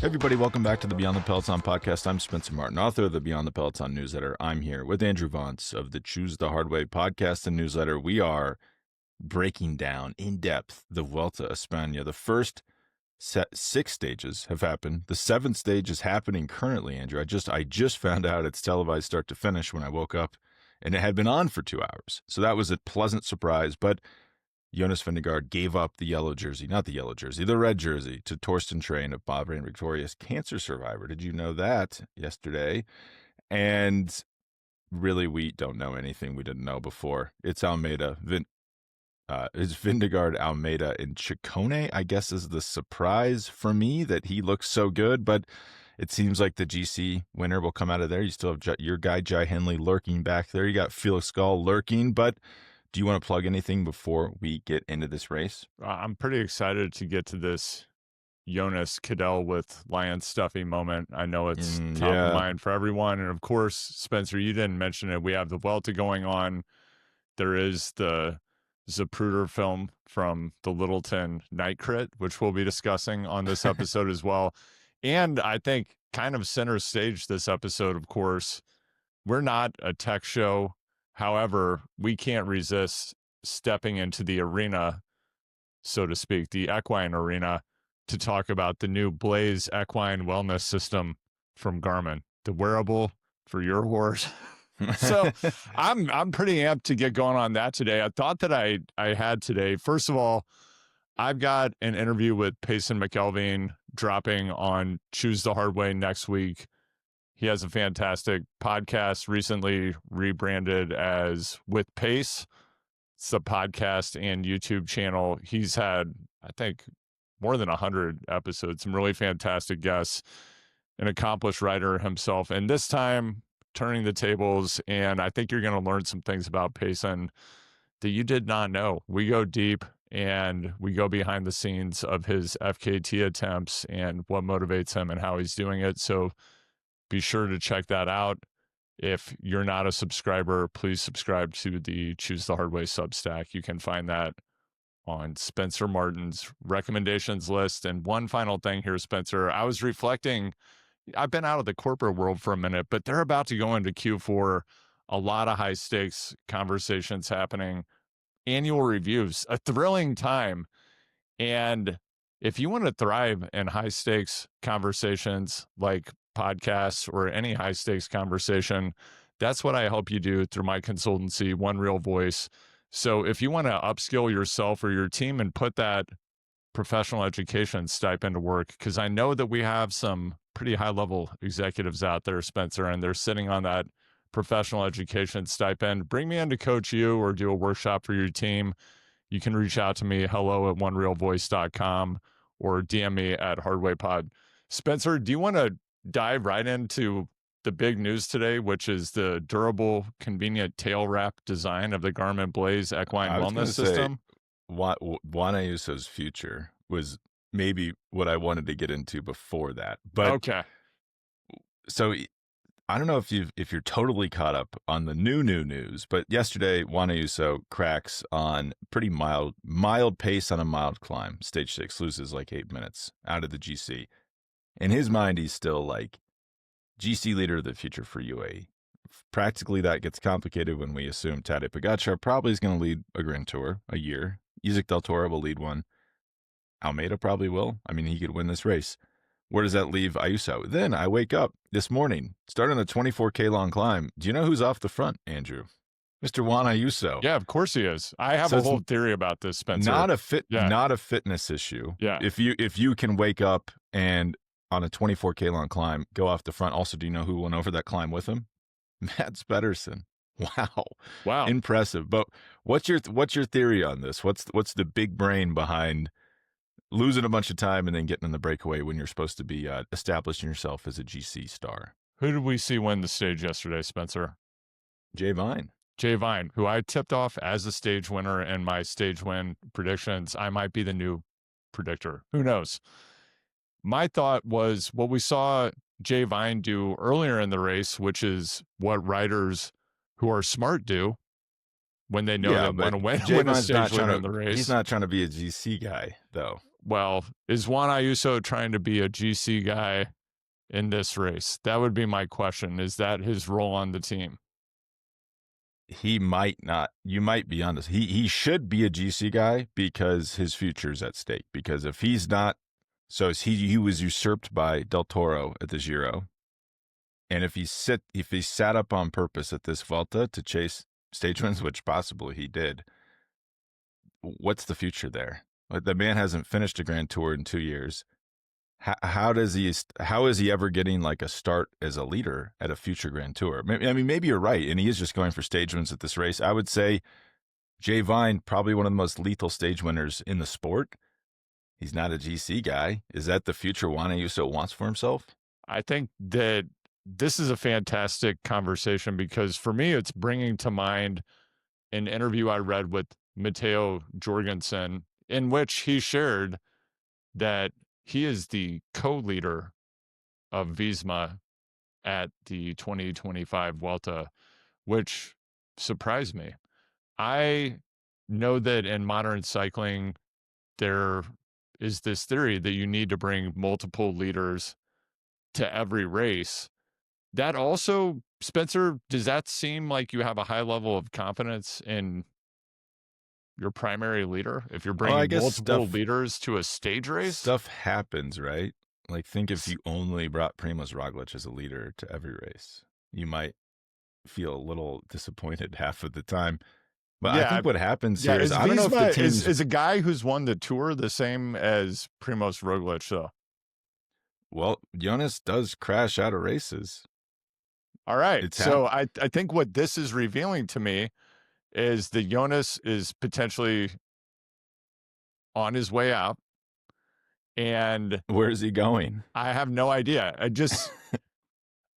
Hey everybody, welcome back to the Beyond the Peloton podcast. I'm Spencer Martin, author of the Beyond the Peloton newsletter. I'm here with Andrew Vontz of the Choose the Hard Way podcast and newsletter. We are breaking down in depth the Vuelta a España. The first 6 stages have happened. The 7th stage is happening currently, Andrew. I just found out it's televised start to finish when I woke up, and it had been on for 2 hours. So that was a pleasant surprise, but Jonas Vingegaard gave up the red jersey to Torsten Train of Bahrain Victorious cancer survivor. Did you know that yesterday? And really, we don't know anything we didn't know before. It's Almeida. It's Vingegaard Almeida in Chicone, I guess, is the surprise for me that he looks so good, but it seems like the GC winner will come out of there. You still have your guy, Jai Hindley, lurking back there. You got Felix Gall lurking, but do you want to plug anything before we get into this race? I'm pretty excited to get to this Jonas Cadell with Lion Stuffy moment. I know it's top of mind for everyone. And of course, Spencer, you didn't mention it. We have the Vuelta going on. There is the Zapruder film from the Littleton Night Crit, which we'll be discussing on this episode as well. And I think kind of center stage this episode, of course, we're not a tech show. However, we can't resist stepping into the arena, so to speak, the equine arena, to talk about the new Blaze equine wellness system from Garmin, the wearable for your horse. So I'm pretty amped to get going on that today. I thought that I had today. First of all, I've got an interview with Payson McElveen dropping on Choose the Hard Way next week. He has a fantastic podcast recently rebranded as With Pace. It's the podcast and YouTube channel. He's had, I think, more than 100 episodes, some really fantastic guests, an accomplished writer himself. And this time, turning the tables, and I think you're going to learn some things about Payson that you did not know. We go deep, and we go behind the scenes of his FKT attempts and what motivates him and how he's doing it. So be sure to check that out. If you're not a subscriber, please subscribe to the Choose the Hard Way Substack. You can find that on Spencer Martin's recommendations list. And one final thing here, Spencer, I was reflecting, I've been out of the corporate world for a minute, but they're about to go into Q4, a lot of high stakes conversations happening, annual reviews, a thrilling time. And if you want to thrive in high stakes conversations like podcasts or any high stakes conversation, that's what I help you do through my consultancy, One Real Voice. So if you want to upskill yourself or your team and put that professional education stipend to work, because I know that we have some pretty high level executives out there, Spencer, and they're sitting on that professional education stipend. Bring me in to coach you or do a workshop for your team. You can reach out to me, hello@onerealvoice.com, or DM me at HardwayPod. Spencer, do you want to dive right into the big news today, which is the durable, convenient tail wrap design of the Garmin Blaze equine wellness system? Juan Ayuso's future was maybe what I wanted to get into before that. But okay. So I don't know if you're totally caught up on the new news, but yesterday Juan Ayuso cracks on pretty mild pace on a mild climb. Stage 6 loses like 8 minutes out of the GC. In his mind, he's still like GC leader of the future for UAE. Practically, that gets complicated when we assume Tadej Pogačar probably is going to lead a Grand Tour a year. Isaac Del Toro will lead one. Almeida probably will. I mean, he could win this race. Where does that leave Ayuso? Then I wake up this morning, starting a 24K long climb. Do you know who's off the front, Andrew? Mr. Juan Ayuso. Yeah, of course he is. I have a whole theory about this, Spencer. Not a fitness issue. Yeah. If you can wake up and on a 24K long climb, go off the front. Also, do you know who went over that climb with him? Mads Pedersen. Wow. Impressive. But what's your theory on this? What's the big brain behind losing a bunch of time and then getting in the breakaway when you're supposed to be establishing yourself as a GC star? Who did we see win the stage yesterday, Spencer? Jay Vine, who I tipped off as the stage winner in my stage win predictions. I might be the new predictor. Who knows? My thought was what we saw Jay Vine do earlier in the race, which is what riders who are smart do when they know they want to win a stage winner in the race. He's not trying to be a GC guy, though. well, is Juan Ayuso trying to be a GC guy in this race? That would be my question. Is that his role on the team? He might not. You might be on this. He should be a GC guy because his future's at stake. Because if he's not, so he was usurped by Del Toro at the Giro, and if he sat up on purpose at this Vuelta to chase stage wins, which possibly he did, what's the future there? Like, the man hasn't finished a Grand Tour in 2 years. How is he ever getting like a start as a leader at a future Grand Tour? I mean, maybe you're right, and he is just going for stage wins at this race. I would say Jay Vine, probably one of the most lethal stage winners in the sport. He's not a GC guy. Is that the future Juan Ayuso wants for himself? I think that this is a fantastic conversation because for me, it's bringing to mind an interview I read with Matteo Jorgensen, in which he shared that he is the co-leader of Visma at the 2025 Vuelta, which surprised me. I know that in modern cycling, there is this theory that you need to bring multiple leaders to every race. That also, Spencer, does that seem like you have a high level of confidence in your primary leader if you're bringing multiple leaders to a stage race? Stuff happens, right? Like, think if you only brought Primož Roglič as a leader to every race, you might feel a little disappointed half of the time. But yeah, I think what happens here is I don't know if the team's... is a guy who's won the Tour the same as Primož Roglič, though? Well, Jonas does crash out of races. All right. So I think what this is revealing to me is that Jonas is potentially on his way out. And where is he going? I have no idea.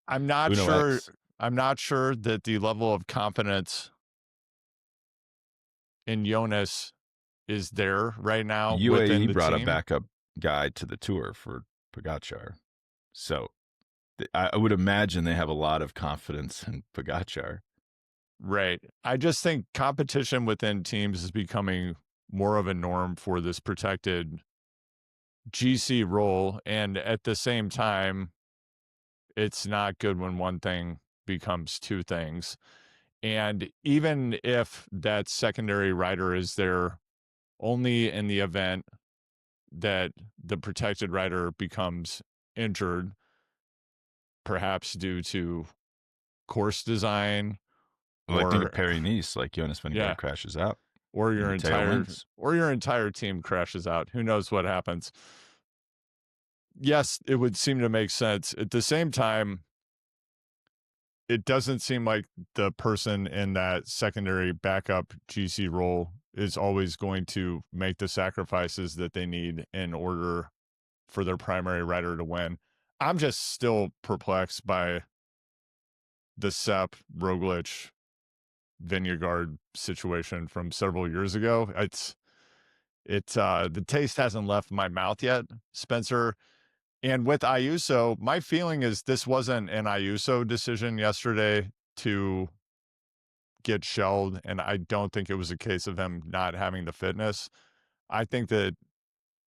I'm not sure. I'm not sure that the level of confidence in Jonas is there right now. UAE brought a backup guy to the Tour for Pogačar. So I would imagine they have a lot of confidence in Pogačar. Right. I just think competition within teams is becoming more of a norm for this protected GC role. And at the same time, it's not good when one thing becomes two things. And even if that secondary rider is there only in the event that the protected rider becomes injured, perhaps due to course design, I think of Paris-Nice, like Jonas Vingegaard crashes out, or your entire team crashes out. Who knows what happens? Yes, it would seem to make sense. At the same time, it doesn't seem like the person in that secondary backup GC role is always going to make the sacrifices that they need in order for their primary rider to win. I'm just still perplexed by the Sepp, Roglič, Vingegaard situation from several years ago. The taste hasn't left my mouth yet, Spencer. And with Ayuso, my feeling is this wasn't an Ayuso decision yesterday to get shelled, and I don't think it was a case of him not having the fitness. I think that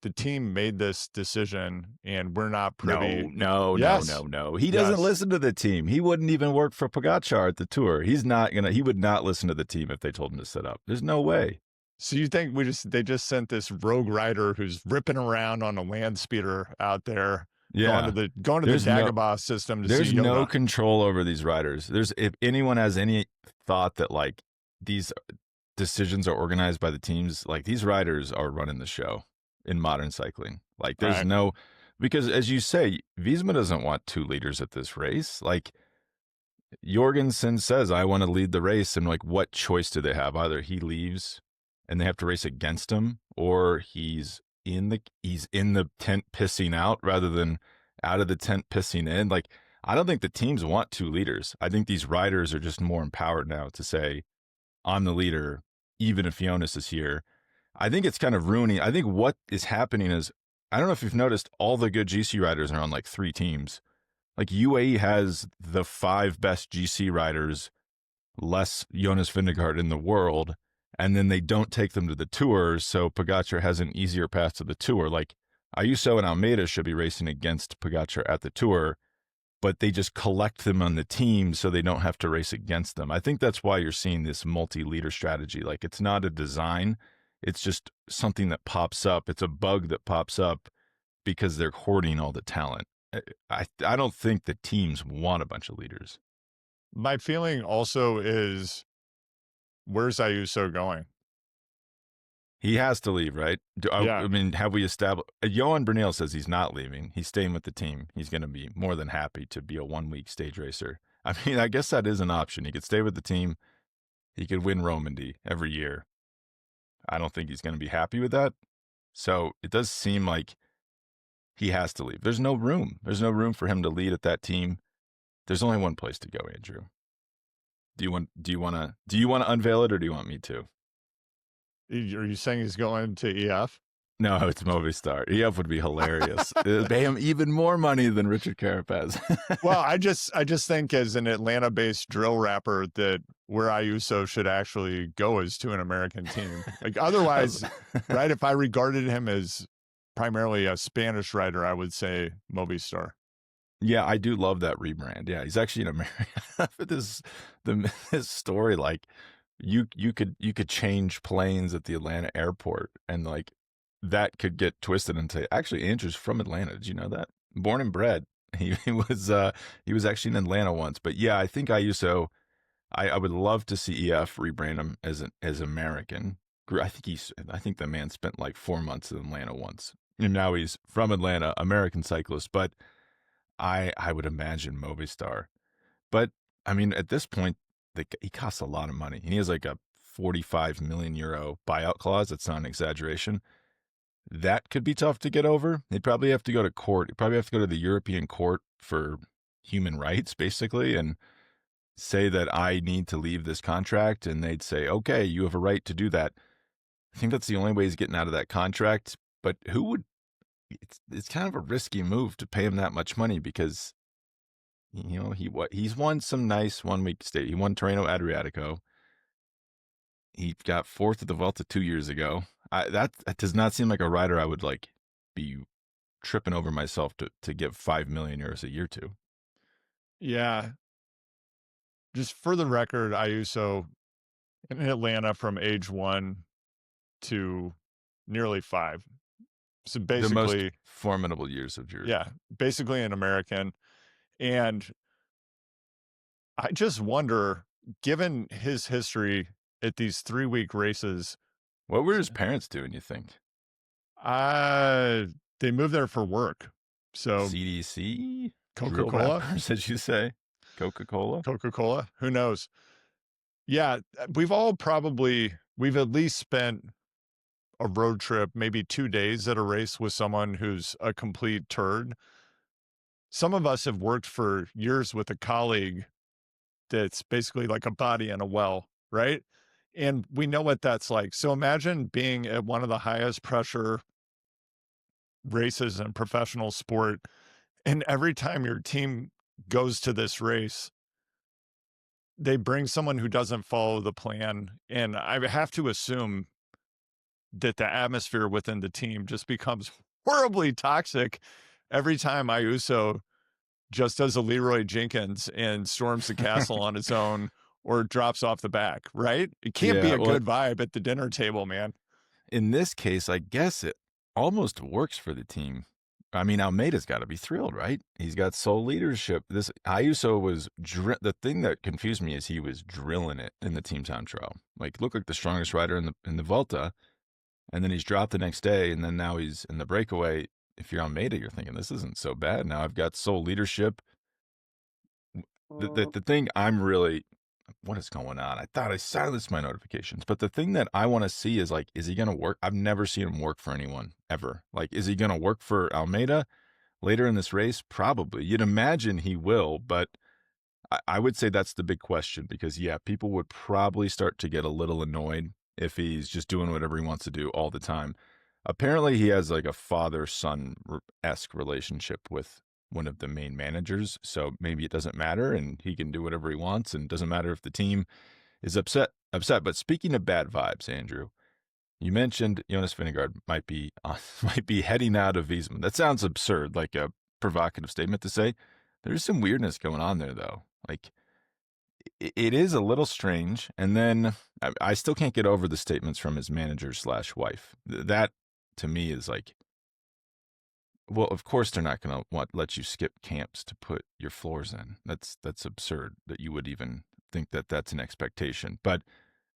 the team made this decision, and we're not privy. No. He doesn't listen to the team. He wouldn't even work for Pogačar at the Tour. He would not listen to the team if they told him to sit up. There's no way. So you think they just sent this rogue rider who's ripping around on a land speeder out there, going to the Dagobah system to see There's no control over these riders. If anyone has any thought that like these decisions are organized by the teams, like these riders are running the show in modern cycling. Like there's because as you say, Visma doesn't want two leaders at this race. Like Jorgensen says, I want to lead the race. And like, what choice do they have? Either he leaves and they have to race against him, or he's in the tent pissing out rather than out of the tent pissing in. Like, I don't think the teams want two leaders. I think these riders are just more empowered now to say, I'm the leader, even if Jonas is here. I think it's kind of ruining. I think what is happening is, I don't know if you've noticed, all the good GC riders are on like 3 teams. Like UAE has the 5 best GC riders, less Jonas Vingegaard in the world, and then they don't take them to the Tour, so Pogačar has an easier path to the Tour. Like Ayuso and Almeida should be racing against Pogačar at the Tour, but they just collect them on the team so they don't have to race against them. I think that's why you're seeing this multi-leader strategy. Like it's not a design, it's just something that pops up. It's a bug that pops up because they're hoarding all the talent. I don't think the teams want a bunch of leaders. My feeling also is, where's Ayuso going? He has to leave, right? Yeah. I mean, have we established? Johan Bernal says he's not leaving. He's staying with the team. He's going to be more than happy to be a 1 week stage racer. I mean, I guess that is an option. He could stay with the team. He could win Romandy every year. I don't think he's going to be happy with that. So it does seem like he has to leave. There's no room. There's no room for him to lead at that team. There's only one place to go, Andrew. Do you want to unveil it, or do you want me to? Are you saying he's going to EF? No, it's Movistar. EF would be hilarious. It'd pay him even more money than Richard Carapaz. Well, I just think as an Atlanta-based drill rapper that where Ayuso should actually go is to an American team. Like otherwise, right? If I regarded him as primarily a Spanish rider, I would say Movistar. Yeah, I do love that rebrand. Yeah, he's actually an American. His story, like you could change planes at the Atlanta airport, and like that could get twisted and say, actually, Andrew's from Atlanta. Did you know that? Born and bred. He was actually in Atlanta once. But yeah, I think Ayuso, I would love to see EF rebrand him as American. I think the man spent like 4 months in Atlanta once, and now he's from Atlanta, American cyclist. But I would imagine Movistar. But I mean, at this point, he costs a lot of money. And he has like a 45 million euro buyout clause. That's not an exaggeration. That could be tough to get over. He'd probably have to go to court. He'd probably have to go to the European Court for Human Rights, basically, and say that I need to leave this contract. And they'd say, okay, you have a right to do that. I think that's the only way he's getting out of that contract. But who would? It's kind of a risky move to pay him that much money because, you know, he's won some nice 1 week stage. He won Tirreno Adriatico. He got fourth at the Vuelta 2 years ago. That does not seem like a rider I would like be tripping over myself to give 5 million euros a year to. Yeah. Just for the record, Ayuso in Atlanta from age 1 to nearly 5. So basically, the most formidable years of Jersey. Yeah, basically an American. And I just wonder, given his history at these 3 week races, what were his parents doing, you think? They moved there for work. So CDC? Coca-Cola? As you say? Coca-Cola? Coca-Cola? Who knows? Yeah, we've at least spent a road trip, maybe 2 days at a race with someone who's a complete turd. Some of us have worked for years with a colleague that's basically like a body in a well, right? And we know what that's like. So imagine being at one of the highest pressure races in professional sport, and every time your team goes to this race, they bring someone who doesn't follow the plan. And I have to assume that the atmosphere within the team just becomes horribly toxic every time Ayuso just does a Leroy Jenkins and storms the castle on his own or drops off the back, right? It can't be a good vibe at the dinner table, man. In this case, I guess it almost works for the team. I mean, Almeida's got to be thrilled, right? He's got sole leadership. This Ayuso was the thing that confused me is he was drilling it in the team time trial. Like, looked like the strongest rider in the Vuelta, and then he's dropped the next day, and then now he's in the breakaway. If you're Almeida, you're thinking this isn't so bad. Now I've got sole leadership. The thing I'm really, what is going on? I thought I silenced my notifications, but the thing that I want to see is like, is he going to work? I've never seen him work for anyone ever. Like, is he going to work for Almeida later in this race? Probably. You'd imagine he will, but I would say that's the big question because, yeah, people would probably start to get a little annoyed if he's just doing whatever he wants to do all the time. Apparently, he has like a father-son-esque relationship with one of the main managers, so maybe it doesn't matter, and he can do whatever he wants, and it doesn't matter if the team is upset. But speaking of bad vibes, Andrew, you mentioned Jonas Vingegaard might be heading out of Visma. That sounds absurd, like a provocative statement to say. There's some weirdness going on there, though. Like, it is a little strange. And then I still can't get over the statements from his manager/wife. That, to me, is like, well, of course they're not going to let you skip camps to put your floors in. That's absurd that you would even think that that's an expectation. But,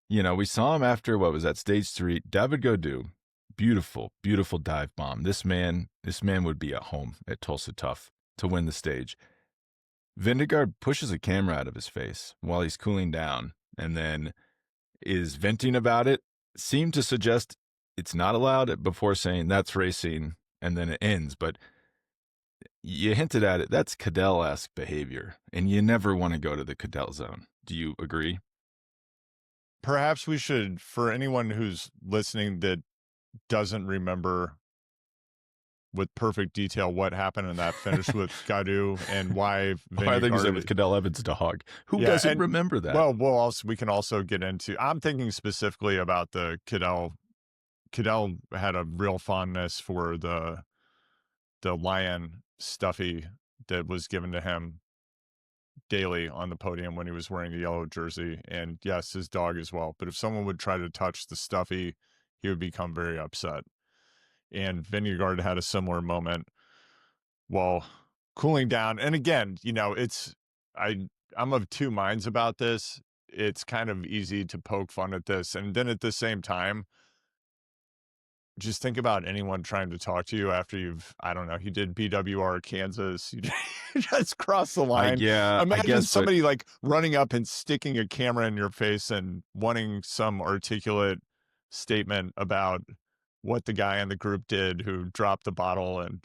we saw him after, what was that, stage 3, David Gaudu, beautiful, beautiful dive bomb. This man would be at home at Tulsa Tough to win the stage. Vingegaard pushes a camera out of his face while he's cooling down and then is venting about it, seemed to suggest it's not allowed before saying that's racing, and then it ends. But you hinted at it. That's Cadell-esque behavior, and you never want to go to the Cadell zone. Do you agree? Perhaps we should, for anyone who's listening that doesn't remember with perfect detail what happened in that finish with Gaudu and why Vingegaard, I think you said with Cadell Evans' dog. Who doesn't remember that? Well, we can also get into, I'm thinking specifically about the Cadell. Cadell had a real fondness for the lion stuffy that was given to him daily on the podium when he was wearing the yellow jersey, and yes, his dog as well. But if someone would try to touch the stuffy, he would become very upset. And Vingegaard had a similar moment while cooling down. And again, I'm of two minds about this. It's kind of easy to poke fun at this, and then at the same time, just think about anyone trying to talk to you after you did BWR Kansas, you just crossed the line. Imagine somebody like running up and sticking a camera in your face and wanting some articulate statement about what the guy in the group did who dropped the bottle and,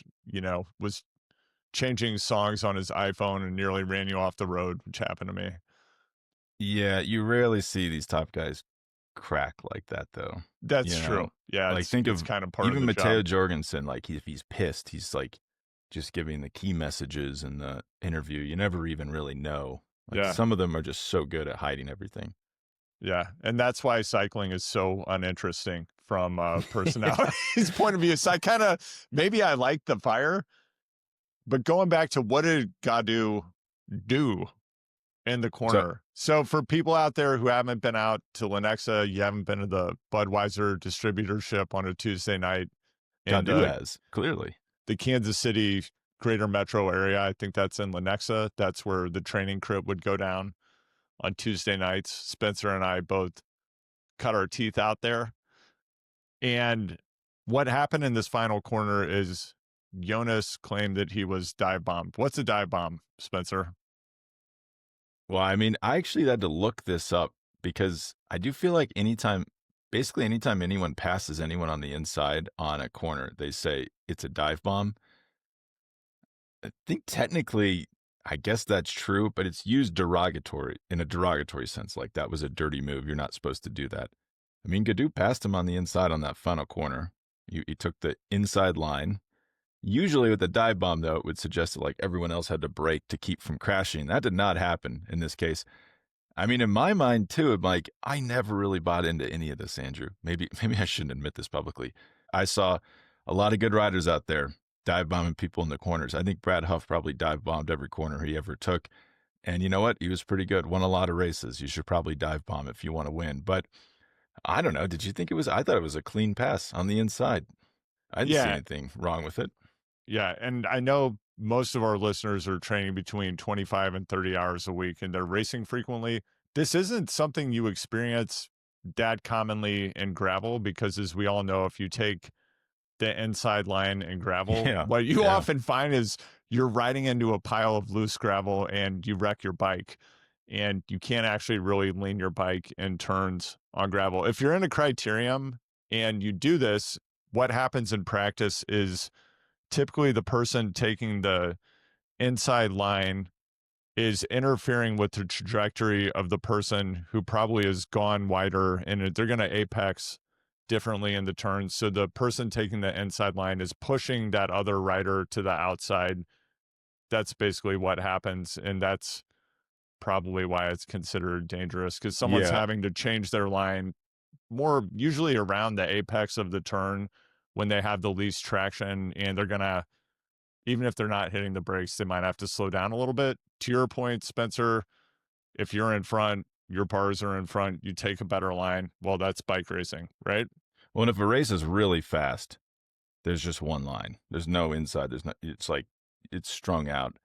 was changing songs on his iPhone and nearly ran you off the road, which happened to me. Yeah, you rarely see these top guys crack like that, though. That's true. Yeah, like think of kind of part even of the Matteo job. Jorgensen. Like if he's pissed, he's like just giving the key messages in the interview. You never even really know. Like some of them are just so good at hiding everything. Yeah, and that's why cycling is so uninteresting from a personality's point of view. So maybe I like the fire, but going back to what did Gaudu do in the corner? So for people out there who haven't been out to Lenexa, you haven't been to the Budweiser distributorship on a Tuesday night. Gaudu has, clearly. The Kansas City greater metro area, I think that's in Lenexa. That's where the training crib would go down on Tuesday nights. Spencer and I both cut our teeth out there. And what happened in this final corner is Jonas claimed that he was dive bombed. What's a dive bomb, Spencer? Well, I mean, I actually had to look this up because I do feel like anytime anyone passes anyone on the inside on a corner, they say it's a dive bomb. I think technically, I guess that's true, but it's used in a derogatory sense. Like that was a dirty move. You're not supposed to do that. I mean, Gaudu passed him on the inside on that final corner. He took the inside line. Usually with a dive bomb, though, it would suggest that like everyone else had to brake to keep from crashing. That did not happen in this case. I mean, in my mind, too, I'm like, I never really bought into any of this, Andrew. Maybe I shouldn't admit this publicly. I saw a lot of good riders out there dive bombing people in the corners. I think Brad Huff probably dive bombed every corner he ever took. And you know what? He was pretty good. Won a lot of races. You should probably dive bomb if you want to win. But I don't know. Did you think I thought it was a clean pass on the inside. I didn't see anything wrong with it. Yeah. And I know most of our listeners are training between 25 and 30 hours a week and they're racing frequently. This isn't something you experience that commonly in gravel because, as we all know, if you take the inside line in gravel, what you often find is you're riding into a pile of loose gravel and you wreck your bike and you can't actually really lean your bike in turns on gravel. If you're in a criterium and you do this, what happens in practice is typically the person taking the inside line is interfering with the trajectory of the person who probably has gone wider, and they're going to apex differently in the turns. So the person taking the inside line is pushing that other rider to the outside. That's basically what happens. And that's probably why it's considered dangerous, because someone's having to change their line more usually around the apex of the turn when they have the least traction, and they're going to, even if they're not hitting the brakes, they might have to slow down a little bit. To your point, Spencer, if you're in front, your bars are in front, you take a better line. Well, that's bike racing, right? Well, and if a race is really fast, there's just one line. There's no inside. There's no. It's like it's strung out.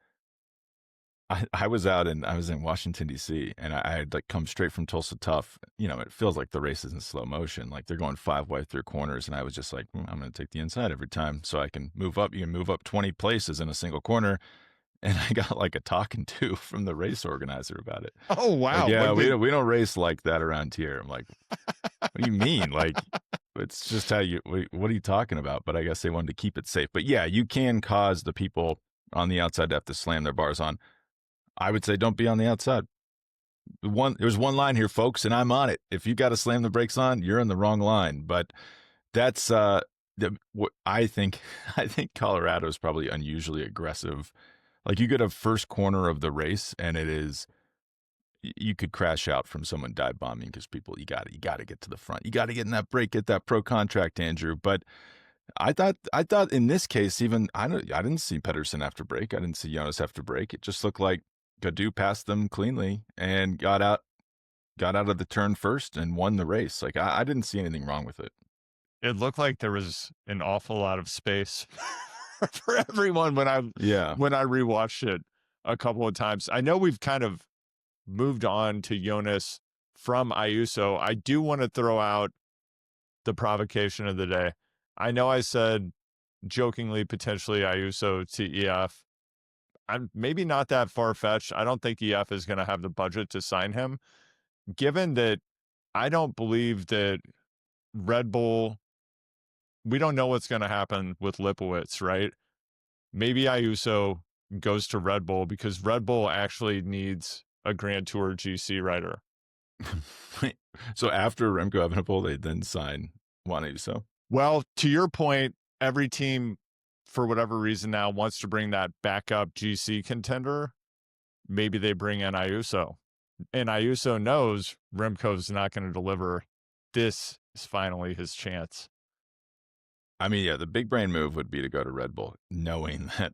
I was in Washington D.C. and I had like come straight from Tulsa Tough. You know, it feels like the race is in slow motion. Like they're going 5 wide through corners, and I was just like, I'm going to take the inside every time so I can move up. You can move up 20 places in a single corner. And I got like a talking to from the race organizer about it. Oh, wow. Like, yeah, we don't race like that around here. I'm like, what do you mean? Like, it's just how what are you talking about? But I guess they wanted to keep it safe. But yeah, you can cause the people on the outside to have to slam their bars on. I would say don't be on the outside. There's one line here, folks, and I'm on it. If you got to slam the brakes on, you're in the wrong line. But that's what I think. I think Colorado is probably unusually aggressive. Like you could have first corner of the race, and you could crash out from someone dive bombing because you got to get to the front. You got to get in that break, get that pro contract, Andrew. But I thought in this case, even I didn't see Pedersen after break. I didn't see Jonas after break. It just looked like Gadu passed them cleanly and got out of the turn first and won the race. Like I didn't see anything wrong with it. It looked like there was an awful lot of space for everyone when I rewatched it a couple of times. I know we've kind of moved on to Jonas from Ayuso. I do want to throw out the provocation of the day. I know I said jokingly potentially Ayuso to EF. I'm maybe not that far-fetched. I don't think EF is going to have the budget to sign him. Given that I don't believe that Red Bull, we don't know what's going to happen with Lipowitz, right? Maybe Ayuso goes to Red Bull because Red Bull actually needs a Grand Tour GC rider. So after Remco Evenepoel, they then sign Juan Ayuso? Well, to your point, every team, for whatever reason now, wants to bring that backup GC contender. Maybe they bring in Ayuso. And Ayuso knows Remco's not going to deliver. This is finally his chance. I mean, yeah, the big brain move would be to go to Red Bull, knowing that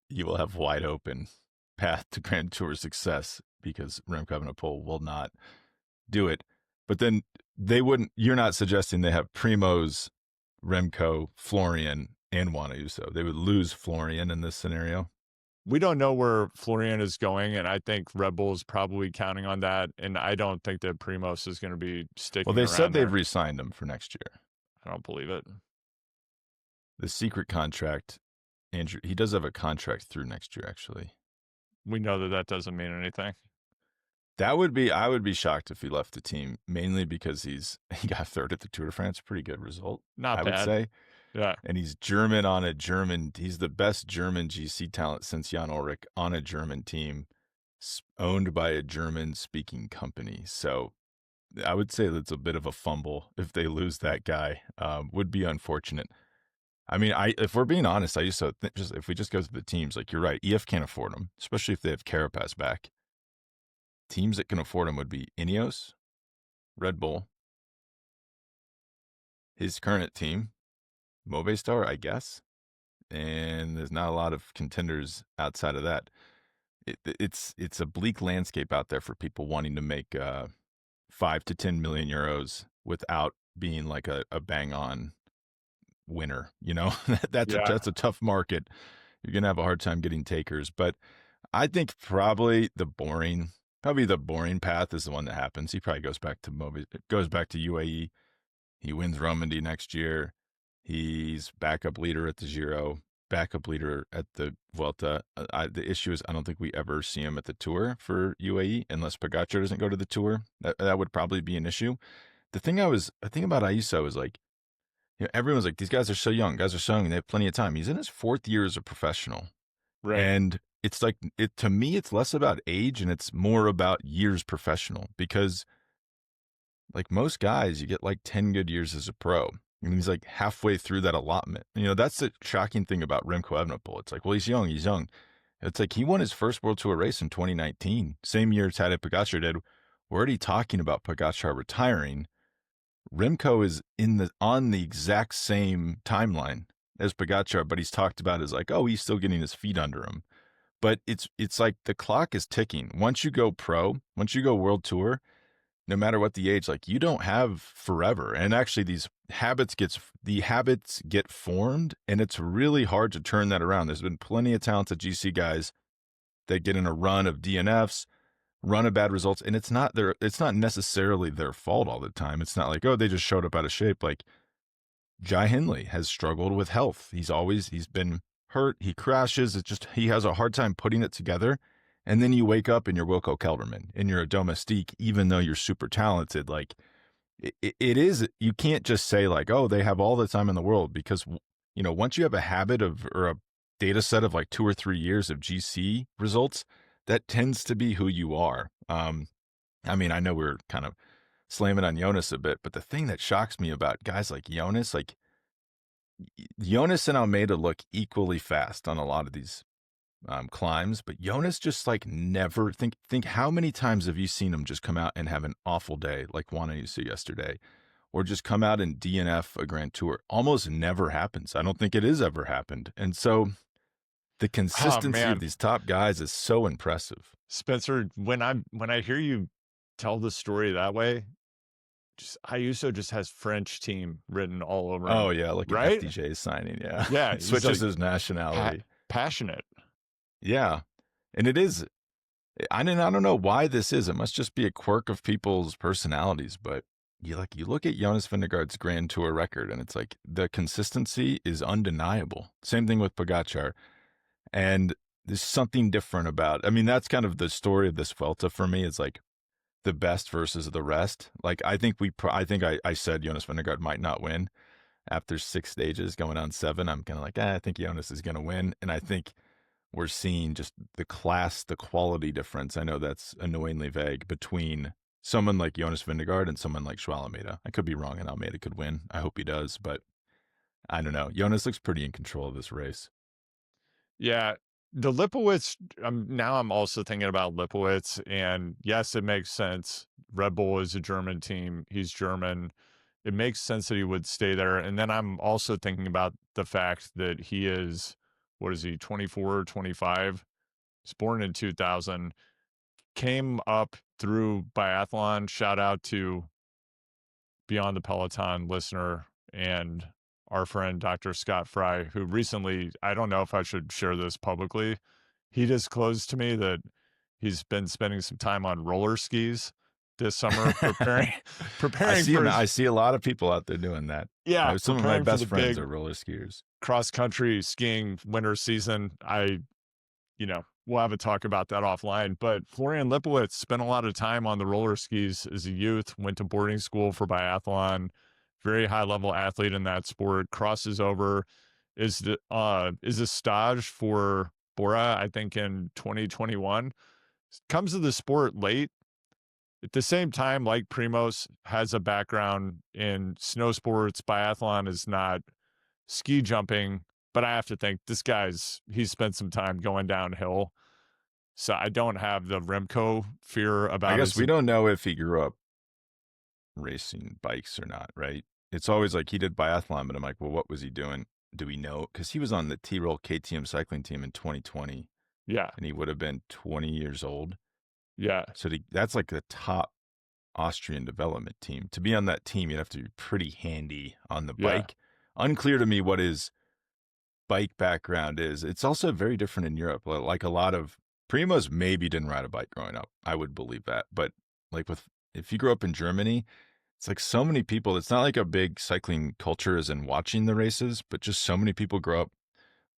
you will have wide open path to Grand Tour success because Remco Evenepoel will not do it. But then you're not suggesting they have Primoz, Remco, Florian, and Juan Ayuso. They would lose Florian in this scenario. We don't know where Florian is going, and I think Red Bull is probably counting on that, and I don't think that Primoz is going to be sticking around. Well, they said they've re-signed him for next year. I don't believe it. The secret contract, Andrew, he does have a contract through next year, actually. We know that doesn't mean anything. I would be shocked if he left the team, mainly because he got third at the Tour de France. Pretty good result. Not bad. I would say. Yeah. And he's German he's the best German GC talent since Jan Ulrich on a German team owned by a German speaking company. So I would say that's a bit of a fumble if they lose that guy. Would be unfortunate. I mean, if we're being honest, I used to if we just go to the teams, like you're right, EF can't afford them, especially if they have Carapaz back. Teams that can afford him would be Ineos, Red Bull, his current team, Movistar, I guess, and there's not a lot of contenders outside of that. It's a bleak landscape out there for people wanting to make 5 to 10 million euros without being like a bang on winner. You know, that's a tough market. You're gonna have a hard time getting takers, but I think probably the boring path is the one that happens. He probably goes back to UAE. He wins Romandy next year. He's backup leader at the Giro, backup leader at the Vuelta. The issue is I don't think we ever see him at the Tour for UAE unless Pogacar doesn't go to the Tour. That would probably be an issue. The thing about Ayuso is like, you know, everyone's like, these guys are so young. Guys are so young. And they have plenty of time. He's in his 4th year as a professional. Right. And it's like, to me, it's less about age and it's more about years professional because like most guys, you get like 10 good years as a pro. And he's like halfway through that allotment. You know, that's the shocking thing about Remco Evenepoel. It's like, well, he's young. It's like he won his first World Tour race in 2019, same year Tadej Pogačar did. We're already talking about Pogačar retiring. Remco is on the exact same timeline as Pogačar, but he's talked about as like, oh, he's still getting his feet under him. But it's like the clock is ticking. Once you go pro, once you go World Tour, no matter what the age, like you don't have forever. And actually the habits get formed, and it's really hard to turn that around. There's been plenty of talented GC guys that get in a run of DNFs, run of bad results, and it's not necessarily their fault all the time. It's not like, oh, they just showed up out of shape. Like Jai Hindley has struggled with health. He's been hurt. He crashes. He has a hard time putting it together. And then you wake up and you're Wilco Kelderman and you're a domestique, even though you're super talented. Like it is, you can't just say like, oh, they have all the time in the world, because, you know, once you have a habit or a data set of like 2 or 3 years of GC results, that tends to be who you are. I mean, I know we're kind of slamming on Jonas a bit, but the thing that shocks me about guys like Jonas and Almeida look equally fast on a lot of these climbs, but Jonas just like never think how many times have you seen him just come out and have an awful day like Juan Ayuso yesterday, or just come out and DNF a Grand Tour? Almost never happens. I don't think it has ever happened. And so the consistency of these top guys is so impressive. Spencer, when I hear you tell the story that way, Ayuso just has French team written all over him. Oh yeah, like right? an FDJ signing. Yeah, yeah, switches his nationality. Passionate. Yeah, and it is. I don't know why this is. It must just be a quirk of people's personalities. But you look at Jonas Vingegaard's Grand Tour record, and it's like the consistency is undeniable. Same thing with Pogačar, and there's something different about. I mean, that's kind of the story of this Vuelta for me. It's like the best versus the rest. Like I think I said Jonas Vingegaard might not win after 6 stages, going on 7. I'm kind of like, I think Jonas is going to win, and I think we're seeing just the quality difference. I know that's annoyingly vague, between someone like Jonas Vingegaard and someone like João Almeida. I could be wrong, and Almeida could win. I hope he does, but I don't know. Jonas looks pretty in control of this race. Yeah, the Lipowitz, now I'm also thinking about Lipowitz, and yes, it makes sense. Red Bull is a German team. He's German. It makes sense that he would stay there. And then I'm also thinking about the fact that he is, 24 or 25? He's born in 2000, came up through biathlon. Shout out to Beyond the Peloton listener and our friend Dr. Scott Fry, who recently, I don't know if I should share this publicly, he disclosed to me that he's been spending some time on roller skis this summer, preparing. I see a lot of people out there doing that. Yeah, some of my best friends are roller skiers. Cross country skiing winter season. We'll have a talk about that offline. But Florian Lipowitz spent a lot of time on the roller skis as a youth. Went to boarding school for biathlon. Very high level athlete in that sport. Crosses over, is a stage for Bora, I think, in 2021. Comes to the sport late. At the same time, like Primoz, has a background in snow sports. Biathlon is not ski jumping, but I have to think he's spent some time going downhill. So I don't have the Remco fear about it. I guess we don't know if he grew up racing bikes or not, right? It's always like he did biathlon, but I'm like, well, what was he doing? Do we know? Because he was on the Tyrrell KTM cycling team in 2020. Yeah. And he would have been 20 years old. Yeah. So that's like the top Austrian development team. To be on that team, you'd have to be pretty handy on the bike. Unclear to me what his bike background is. It's also very different in Europe. Like a lot of Primoz maybe didn't ride a bike growing up. I would believe that. But like if you grow up in Germany, it's like so many people, it's not like a big cycling culture as in watching the races, but just so many people grow up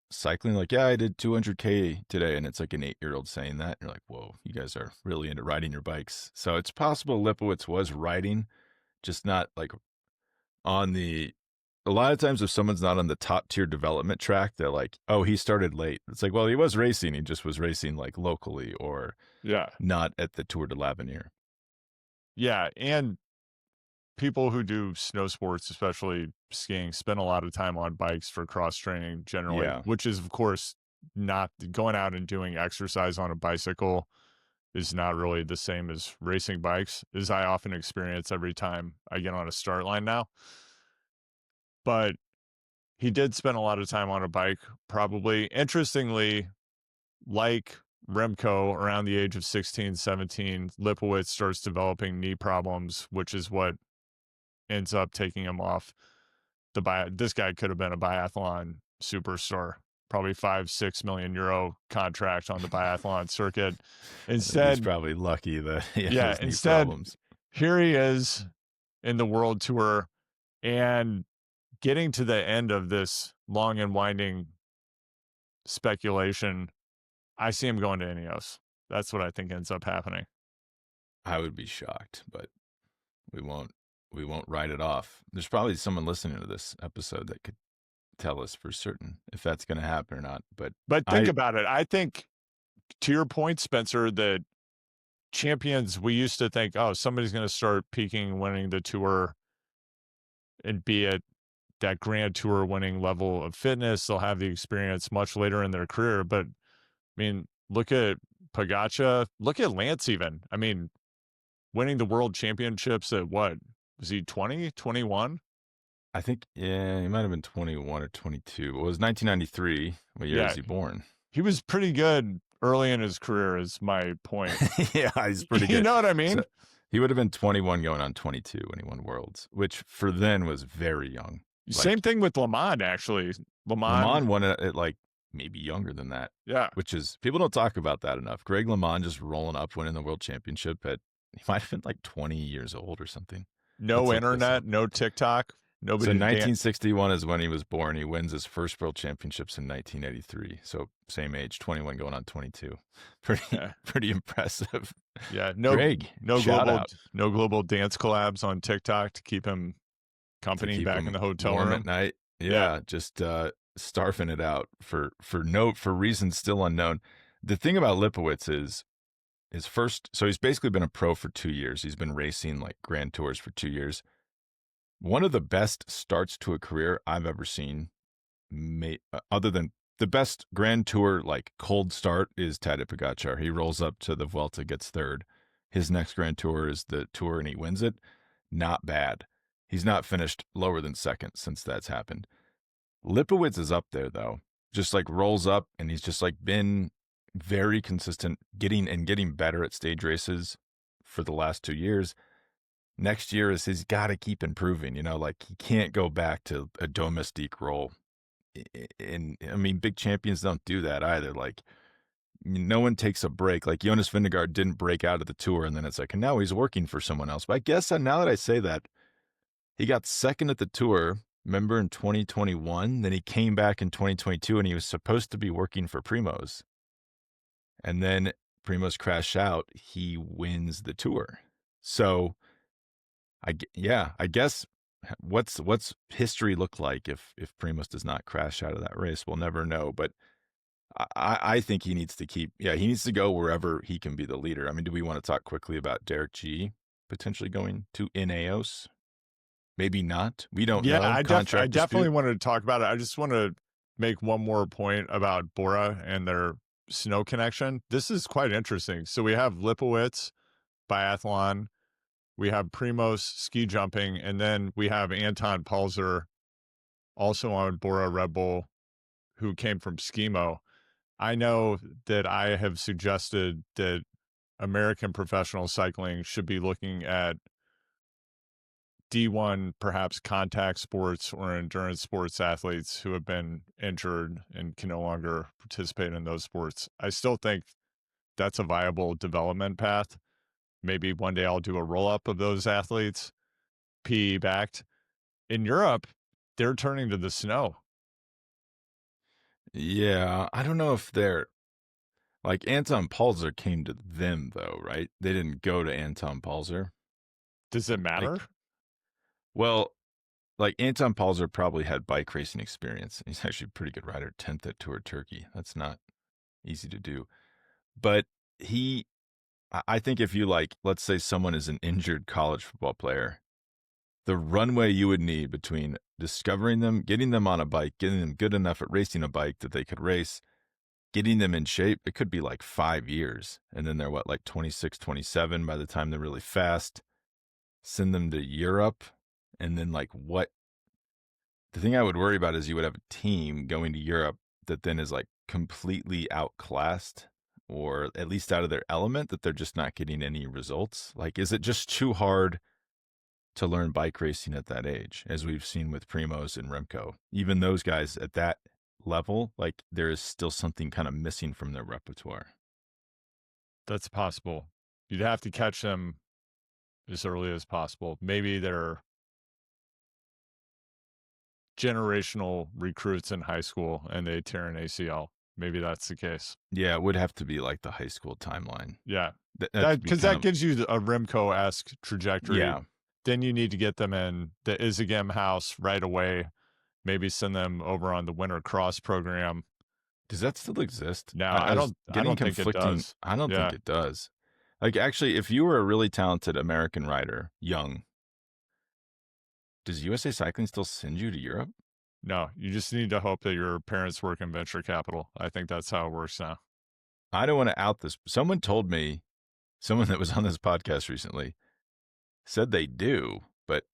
cycling. Like, yeah, I did 200K today. And it's like an 8-year-old saying that. And you're like, whoa, you guys are really into riding your bikes. So it's possible Lipowitz was riding, just not like on the, a lot of times if someone's not on the top tier development track, they're like, oh, he started late. It's like, well, he was racing. He just was racing like locally or not at the Tour de l'Avenir. Yeah. And people who do snow sports, especially skiing, spend a lot of time on bikes for cross training generally, which is, of course, not going out and doing exercise on a bicycle is not really the same as racing bikes, as I often experience every time I get on a start line now. But he did spend a lot of time on a bike, probably. Interestingly, like Remco, around the age of 16, 17, Lipowitz starts developing knee problems, which is what ends up taking him off this guy could have been a biathlon superstar, probably 5-6 million euro contract on the biathlon circuit. Instead, he's probably lucky that he has knee problems. Here he is in the world tour and getting to the end of this long and winding speculation. I see him going to Ineos. That's what I think ends up happening. I would be shocked, but we won't write it off. There's probably someone listening to this episode that could tell us for certain if that's going to happen or not. But think about it. I think, to your point, Spencer, that champions, we used to think, oh, somebody's going to start peaking, winning the tour and be at that Grand Tour winning level of fitness. They'll have the experience much later in their career. But, I mean, look at Pogačar. Look at Lance even. I mean, winning the world championships at what? Was he 20, 21? I think, yeah, he might have been 21 or 22. It was 1993. What year was he born? He was pretty good early in his career, is my point. Yeah, he's pretty good. You know what I mean? So he would have been 21 going on 22 when he won Worlds, which for then was very young. Same thing with Le Mans, actually. Le Mans won it at like maybe younger than that. Yeah. Which is, people don't talk about that enough. Greg LeMond just rolling up, winning the world championship he might have been like 20 years old or something. No internet, no TikTok. Nobody. So 1961 is when he was born. He wins his first world championships in 1983. So same age, 21 going on 22. Pretty impressive. Yeah. Greg, no global dance collabs on TikTok to keep him company back in the hotel room room at night. Yeah. Just starving it out for reasons still unknown. The thing about Lipowitz is first, so he's basically been a pro for 2 years. He's been racing like Grand Tours for 2 years. One of the best starts to a career I've ever seen, other than the best Grand Tour like cold start, is Tadej Pogačar. He rolls up to the Vuelta, gets third. His next Grand Tour is the Tour, and he wins it. Not bad. He's not finished lower than second since that's happened. Lipowitz is up there though, just like rolls up, and he's just like been very consistent, getting better at stage races for the last 2 years. Next year he's got to keep improving, like he can't go back to a domestique role. And I mean, big champions don't do that either. Like no one takes a break. Like Jonas Vingegaard didn't break out of the Tour, and then it's like, and now he's working for someone else. But I guess now that I say that, he got second at the Tour, remember, in 2021. Then he came back in 2022, and he was supposed to be working for Primoz. And then Primoz crashed out. He wins the Tour. So I guess what's history look like if Primoz does not crash out of that race? We'll never know. But I think he needs to go wherever he can be the leader. I mean, do we want to talk quickly about Derek G potentially going to Ineos? Maybe not. We don't know. I definitely wanted to talk about it. I just want to make one more point about Bora and their snow connection. This is quite interesting. So we have Lipowitz, biathlon. We have Primoz, ski jumping. And then we have Anton Palzer, also on Bora Red Bull, who came from Skimo. I know that I have suggested that American professional cycling should be looking at D1, perhaps contact sports or endurance sports athletes who have been injured and can no longer participate in those sports. I still think that's a viable development path. Maybe one day I'll do a roll-up of those athletes, PE-backed. In Europe, they're turning to the snow. Yeah, I don't know if they're... Like, Anton Palzer came to them, though, right? They didn't go to Anton Palzer. Does it matter? Well, like Anton Palzer probably had bike racing experience. He's actually a pretty good rider, 10th at Tour Turkey. That's not easy to do. But I think if you let's say someone is an injured college football player, the runway you would need between discovering them, getting them on a bike, getting them good enough at racing a bike that they could race, getting them in shape, it could be like 5 years. And then they're like 26, 27 by the time they're really fast. Send them to Europe. And then like what? The thing I would worry about is you would have a team going to Europe that then is like completely outclassed or at least out of their element, that they're just not getting any results. Like, is it just too hard to learn bike racing at that age, as we've seen with Primoz and Remco? Even those guys at that level, like there is still something kind of missing from their repertoire. That's possible. You'd have to catch them as early as possible. Maybe they're generational recruits in high school and they tear an ACL. Maybe that's the case. Yeah, it would have to be like the high school timeline. Yeah. Because that gives you a Remco-esque trajectory. Yeah. Then you need to get them in the Izagem house right away. Maybe send them over on the Winter Cross program. Does that still exist? No, I don't think it does. I don't think it does. Like, actually, if you were a really talented American rider, young, does USA Cycling still send you to Europe? No, you just need to hope that your parents work in venture capital. I think that's how it works now. I don't want to out this. Someone told me, someone that was on this podcast recently, said they do, but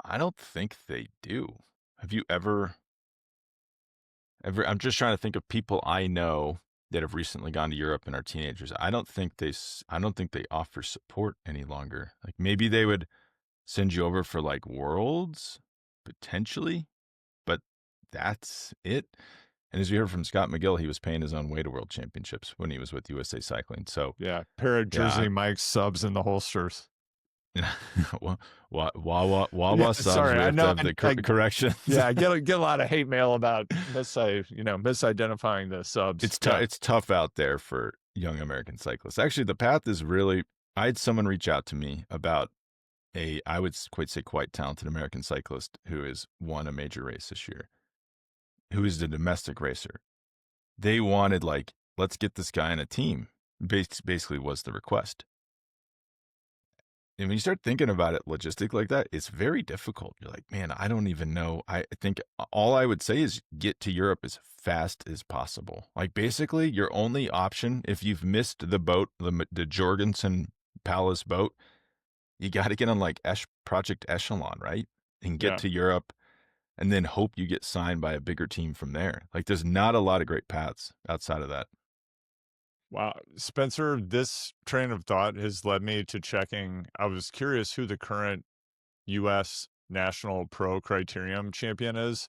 I don't think they do. Have you ever, I'm just trying to think of people I know that have recently gone to Europe and are teenagers. I don't think they offer support any longer. Like, maybe they would send you over for like Worlds, potentially, but that's it. And as we heard from Scott McGill, he was paying his own way to World Championships when he was with USA Cycling. So yeah, pair of Jersey Mike's subs in the holsters. Wawa subs. Sorry, I know the correction. Yeah, I get a lot of hate mail about misidentifying the subs. It's tough out there for young American cyclists. Actually, the path is really. I had someone reach out to me about I would quite talented American cyclist who has won a major race this year, who is the domestic racer. They wanted, like, let's get this guy in a team, basically was the request. And when you start thinking about it logistic like that, it's very difficult. You're like, man, I don't even know. I think all I would say is get to Europe as fast as possible. Like, basically your only option, if you've missed the boat, the Jorgensen Palace boat, you got to get on like Project Echelon, right? And get to Europe and then hope you get signed by a bigger team from there. Like, there's not a lot of great paths outside of that. Wow. Spencer, this train of thought has led me to checking. I was curious who the current U.S. National Pro Criterium champion is.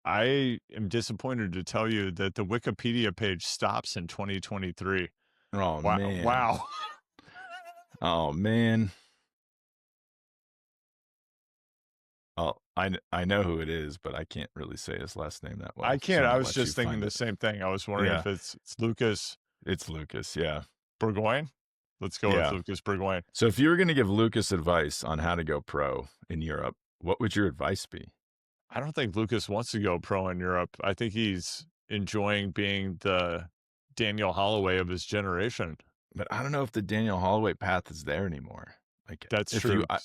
I am disappointed to tell you that the Wikipedia page stops in 2023. Oh, wow. Man. Wow. Oh, man. Oh, I know who it is, but I can't really say his last name that well. I can't. I was just thinking the same thing. I was wondering if it's Lucas. It's Lucas, yeah. Burgoyne? Let's go with Lucas Burgoyne. So if you were going to give Lucas advice on how to go pro in Europe, what would your advice be? I don't think Lucas wants to go pro in Europe. I think he's enjoying being the Daniel Holloway of his generation. But I don't know if the Daniel Holloway path is there anymore. Like, that's true. I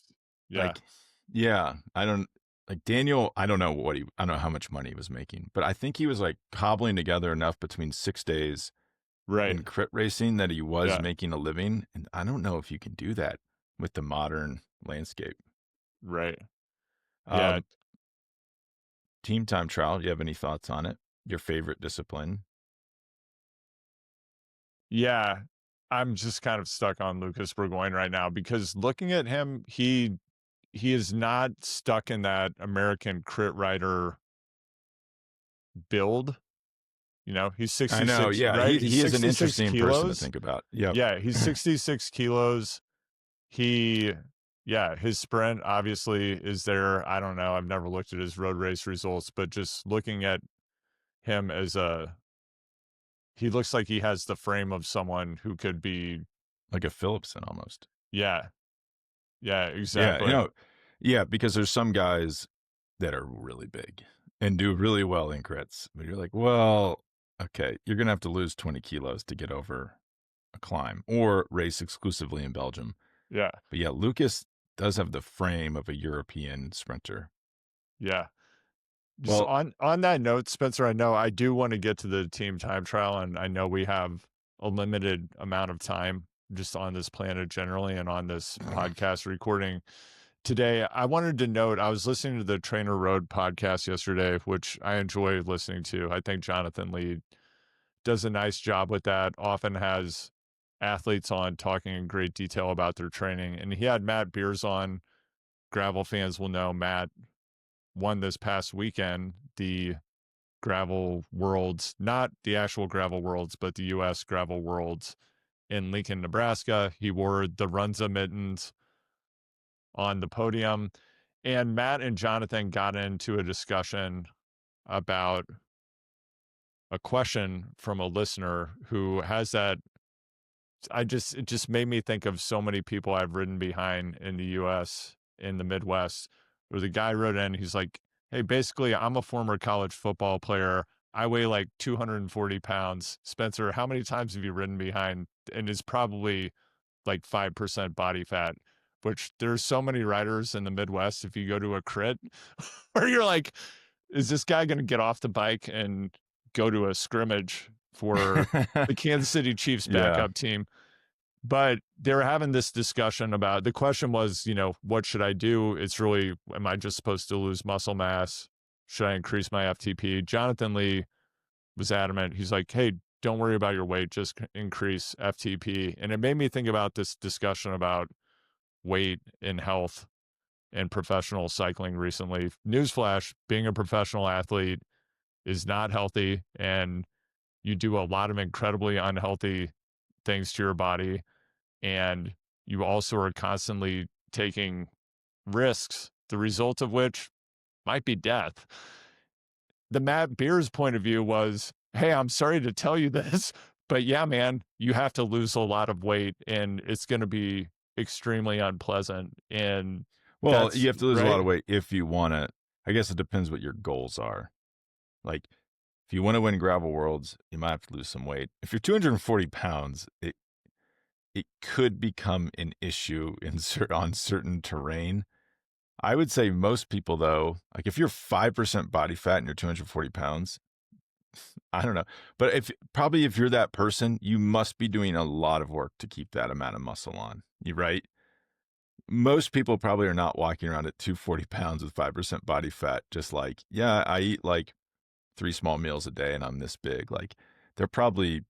don't like Daniel. I don't know how much money he was making, but I think he was like cobbling together enough between 6 days and crit racing that he was making a living. And I don't know if you can do that with the modern landscape. Right. Team time trial. Do you have any thoughts on it? Your favorite discipline? Yeah. I'm just kind of stuck on Lucas Burgoyne right now because looking at him, he is not stuck in that American crit rider build. You know, he's 66. I know, yeah. Right? He is an interesting person to think about. Yeah, he's 66 kilos. His sprint obviously is there. I don't know. I've never looked at his road race results, but just looking at him he looks like he has the frame of someone who could be like a Phillipsen almost. Yeah. Yeah, exactly. Yeah, because there's some guys that are really big and do really well in crits, but you're like, well, okay, you're going to have to lose 20 kilos to get over a climb or race exclusively in Belgium. Yeah. But yeah, Lucas does have the frame of a European sprinter. Yeah. Just on that note, Spencer, I know I do want to get to the team time trial, and I know we have a limited amount of time just on this planet generally and on this podcast recording today. I wanted to note, I was listening to the Trainer Road podcast yesterday, which I enjoy listening to. I think Jonathan Lee does a nice job with that, often has athletes on talking in great detail about their training. And he had Matt Beers on. Gravel fans will know Matt won this past weekend the Gravel Worlds, not the actual Gravel Worlds, but the U.S. Gravel Worlds in Lincoln, Nebraska. He wore the Runza mittens on the podium. And Matt and Jonathan got into a discussion about a question from a listener who has that. It just made me think of so many people I've ridden behind in the U.S., in the Midwest, where the guy wrote in, he's like, hey, basically, I'm a former college football player. I weigh like 240 pounds. Spencer, how many times have you ridden behind? And is probably like 5% body fat, which there's so many riders in the Midwest. If you go to a crit where you're like, is this guy going to get off the bike and go to a scrimmage for the Kansas City Chiefs backup team? But they were having this discussion about, the question was, what should I do? It's really, am I just supposed to lose muscle mass? Should I increase my FTP? Jonathan Lee was adamant. He's like, hey, don't worry about your weight, just increase FTP. And it made me think about this discussion about weight and health and professional cycling recently. Newsflash, being a professional athlete is not healthy, and you do a lot of incredibly unhealthy things to your body, and you also are constantly taking risks, the result of which might be death. The Matt Beers point of view was, hey, I'm sorry to tell you this, but yeah, man, you have to lose a lot of weight, and it's going to be extremely unpleasant. And well, you have to lose a lot of weight if you want to. I guess it depends what your goals are. Like, if you want to win Gravel Worlds, you might have to lose some weight. If you're 240 pounds, it could become an issue on certain terrain. I would say most people, though, like if you're 5% body fat and you're 240 pounds, I don't know. But if you're that person, you must be doing a lot of work to keep that amount of muscle on. You right? Most people probably are not walking around at 240 pounds with 5% body fat, just like, yeah, I eat like 3 small meals a day and I'm this big. Like, they're probably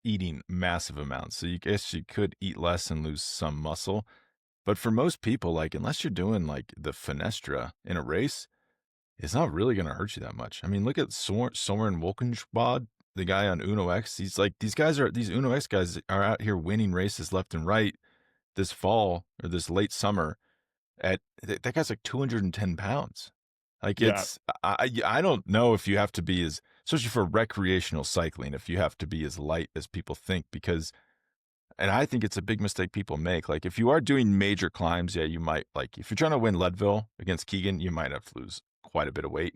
eating massive amounts. So you guess you could eat less and lose some muscle. But for most people, like, unless you're doing like the Fenestra in a race, it's not really going to hurt you that much. I mean, look at Soren Wolkenschbad, the guy on Uno X. He's like, these Uno X guys are out here winning races left and right this fall or this late summer. That guy's like 210 pounds. Like, it's, I don't know if you have to be as, especially for recreational cycling, if you have to be as light as people think, because, and I think it's a big mistake people make. Like, if you are doing major climbs, yeah, you might, like, if you're trying to win Leadville against Keegan, you might have to lose quite a bit of weight.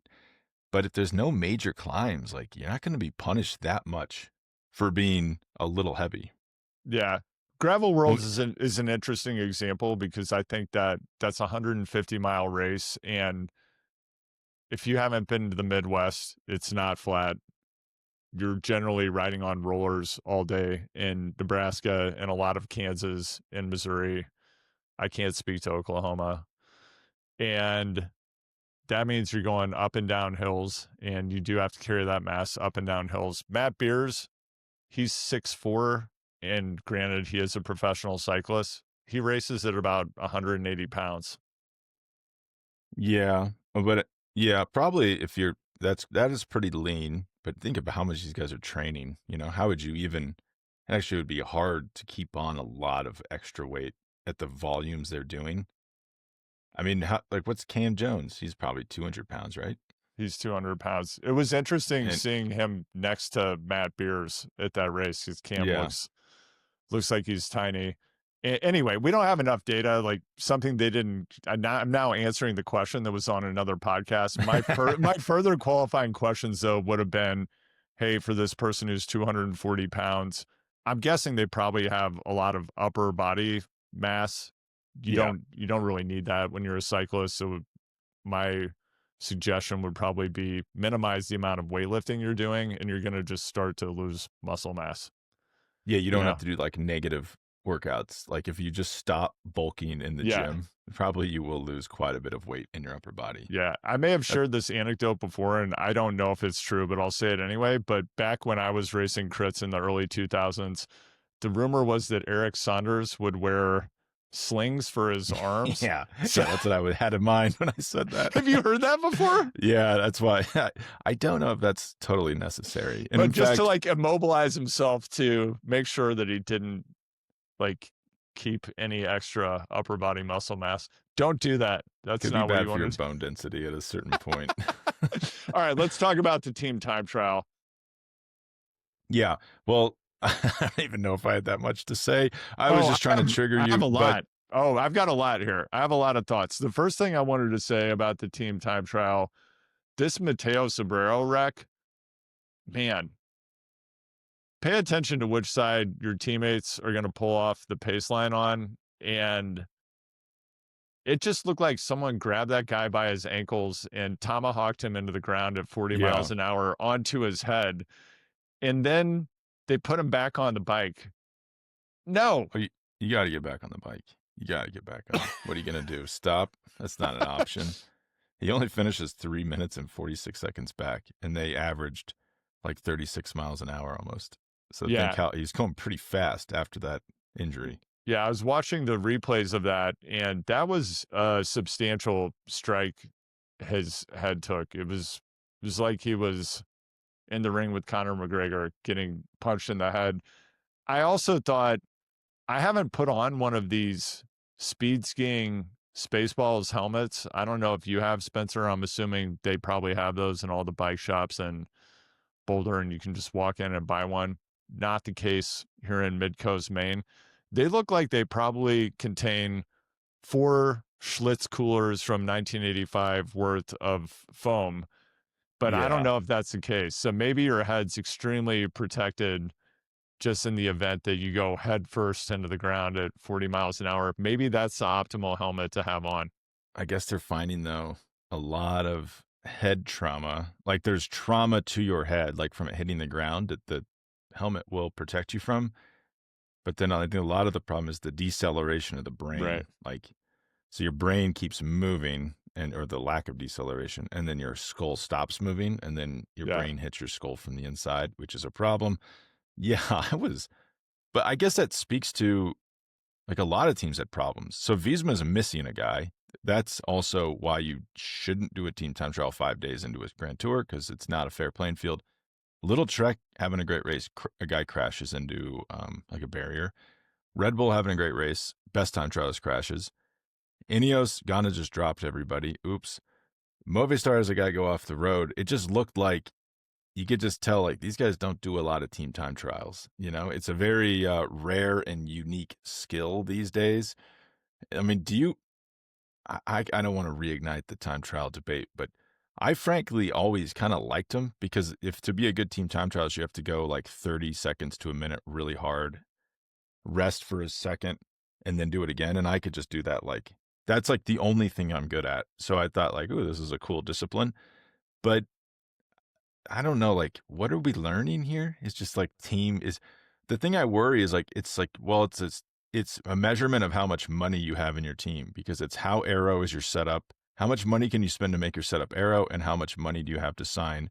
But if there's no major climbs, like, you're not going to be punished that much for being a little heavy. Yeah. Gravel Worlds is an interesting example, because I think that's a 150-mile race, and if you haven't been to the Midwest, it's not flat. You're generally riding on rollers all day in Nebraska and a lot of Kansas and Missouri. I can't speak to Oklahoma. And that means you're going up and down hills, and you do have to carry that mass up and down hills. Matt Beers, he's 6'4", and granted, he is a professional cyclist. He races at about 180 pounds. Yeah, but yeah, probably if you're, that is pretty lean, but think about how much these guys are training. How would you even, actually it would be hard to keep on a lot of extra weight at the volumes they're doing. I mean, what's Cam Jones? He's probably 200 pounds, right? He's 200 pounds. It was interesting seeing him next to Matt Beers at that race, because Cam looks like he's tiny. Anyway, we don't have enough data, like something they didn't. I'm now answering the question that was on another podcast. My further qualifying questions, though, would have been, hey, for this person who's 240 pounds, I'm guessing they probably have a lot of upper body mass. You don't really need that when you're a cyclist. So my suggestion would probably be minimize the amount of weightlifting you're doing, and you're going to just start to lose muscle mass. Yeah, you don't have to do like negative workouts. Like if you just stop bulking in the gym, probably you will lose quite a bit of weight in your upper body. Yeah, I may have shared this anecdote before, and I don't know if it's true, but I'll say it anyway. But back when I was racing crits in the early 2000s, the rumor was that Eric Saunders would wear slings for his arms. Yeah, that's what I had in mind when I said that. Have you heard that before? Yeah, that's why I don't know if that's totally necessary. And but just to like immobilize himself to make sure that he didn't like keep any extra upper body muscle mass. Don't do that. That's not what you want to do. Could be bad for your bone density at a certain point. All right, let's talk about the team time trial. Yeah, well, I don't even know if I had that much to say. I was just trying to trigger you. I have a lot. I've got a lot here. I have a lot of thoughts. The first thing I wanted to say about the team time trial, this Mateo Sobrero wreck, man, pay attention to which side your teammates are going to pull off the pace line on. And it just looked like someone grabbed that guy by his ankles and tomahawked him into the ground at 40 miles an hour onto his head. And then they put him back on the bike. No. Oh, you got to get back on the bike. You got to get back on. What are you going to do? Stop? That's not an option. He only finishes 3 minutes and 46 seconds back, and they averaged like 36 miles an hour almost. So think how he's going pretty fast after that injury. Yeah, I was watching the replays of that, and that was a substantial strike his head took. It was like he was in the ring with Conor McGregor getting punched in the head. I also thought, I haven't put on one of these speed skiing Spaceballs helmets. I don't know if you have, Spencer. I'm assuming they probably have those in all the bike shops in Boulder, and you can just walk in and buy one. Not the case here in Midcoast, Maine. They look like they probably contain 4 Schlitz coolers from 1985 worth of foam, but I don't know if that's the case. So maybe your head's extremely protected just in the event that you go head first into the ground at 40 miles an hour. Maybe that's the optimal helmet to have on. I guess they're finding, though, a lot of head trauma. Like there's trauma to your head, like from it hitting the ground that the helmet will protect you from. But then I think a lot of the problem is the deceleration of the brain. Right. Like, so your brain keeps moving or the lack of deceleration, and then your skull stops moving, and then your brain hits your skull from the inside, which is a problem. Yeah, but I guess that speaks to like a lot of teams had problems. So Visma's missing a guy. That's also why you shouldn't do a team time trial 5 days into a Grand Tour, because it's not a fair playing field. Little Trek having a great race, a guy crashes into like a barrier. Red Bull having a great race, best time trialist crashes. Ineos, Ghana just dropped everybody. Oops. Movistar has a guy go off the road. It just looked like you could just tell, like, these guys don't do a lot of team time trials. You know, it's a very rare and unique skill these days. I mean, I don't want to reignite the time trial debate, but I frankly always kind of liked them, because if to be a good team time trials, you have to go like 30 seconds to a minute really hard, rest for a second, and then do it again. And I could just do that. Like, that's like the only thing I'm good at. So I thought like, ooh, this is a cool discipline. But I don't know, like, what are we learning here? It's just like the thing I worry is like, it's like, well, it's a measurement of how much money you have in your team, because it's how aero is your setup. How much money can you spend to make your setup aero, and how much money do you have to sign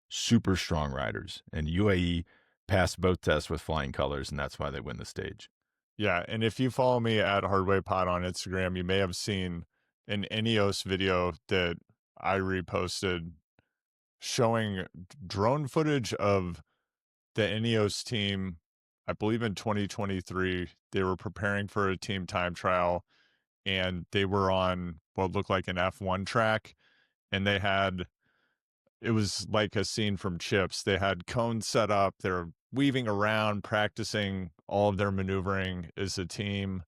super strong riders? And UAE passed both tests with flying colors, and that's why they win the stage. Yeah, and if you follow me at Hardway Pod on Instagram, you may have seen an Ineos video that I reposted showing drone footage of the Ineos team. I believe in 2023, they were preparing for a team time trial, and they were on what looked like an F1 track, and it was like a scene from Chips. They had cones set up. They're weaving around, practicing all of their maneuvering as a team,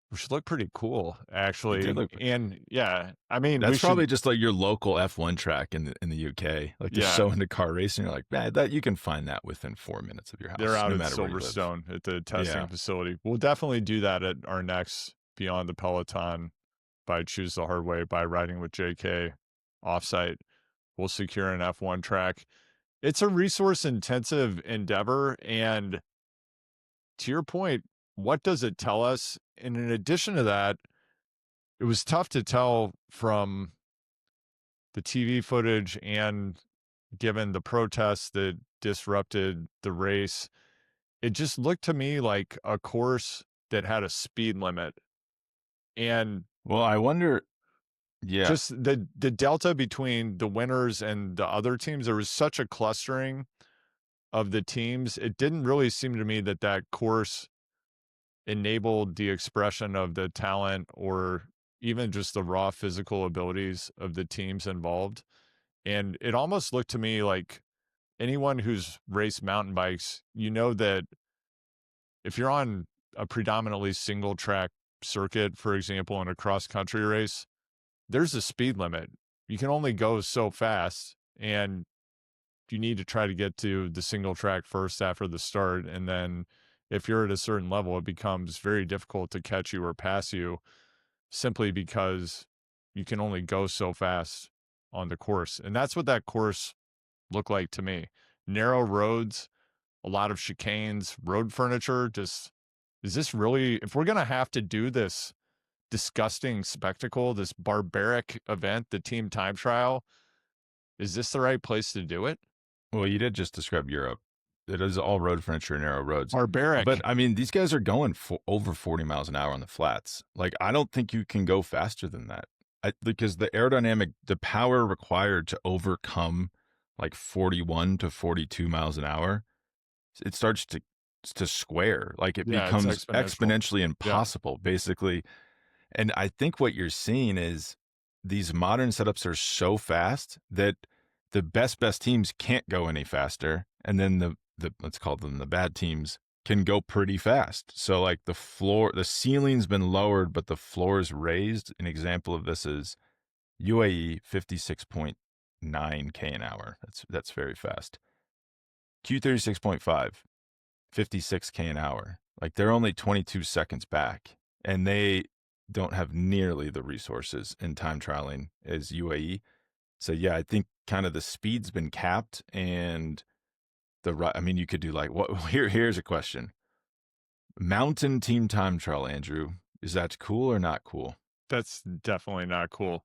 which looked pretty cool, actually. And yeah, I mean, that's probably just like your local F1 track in the UK. Like they're so into car racing, you're like, man, that you can find that within 4 minutes of your house. They're out at Silverstone at the testing facility. We'll definitely do that at our next Beyond the Peloton by Choose the Hard Way by Riding with JK offsite will secure an F1 track. It's a resource-intensive endeavor, and to your point, what does it tell us? And in addition to that, it was tough to tell from the TV footage and given the protests that disrupted the race. It just looked to me like a course that had a speed limit. And well, I wonder, yeah, just the delta between the winners and the other teams, there was such a clustering of the teams. It didn't really seem to me that that course enabled the expression of the talent or even just the raw physical abilities of the teams involved. And it almost looked to me like anyone who's raced mountain bikes, you know that if you're on a predominantly single track circuit, for example, in a cross country race, there's a speed limit. You can only go so fast, and you need to try to get to the single track first after the start. And then if you're at a certain level, it becomes very difficult to catch you or pass you simply because you can only go so fast on the course. And that's what that course looked like to me. Narrow roads, a lot of chicanes, road furniture. Just, is this really, if we're going to have to do this disgusting spectacle, this barbaric event, the team time trial, is this the right place to do it? well, you did just describe Europe. It is all road furniture and narrow roads. Barbaric. But I mean, these guys are going over 40 miles an hour on the flats. Like, I don't think you can go faster than that. Because the aerodynamic, the power required to overcome like 41 to 42 miles an hour, it starts to square. Like, it becomes exponentially impossible, basically. And I think what you're seeing is these modern setups are so fast that the best teams can't go any faster. And then the let's call them the bad teams can go pretty fast. So like the ceiling's been lowered, but the floor is raised. An example of this is UAE 56.9 k an hour. That's very fast. Q36.5, 56 k an hour. Like, they're only 22 seconds back, and they don't have nearly the resources in time trialing as UAE. So yeah, I think kind of the speed's been capped, and I mean, you could do like, what? Here's a question: mountain team time trial, Andrew. Is that cool or not cool? That's definitely not cool.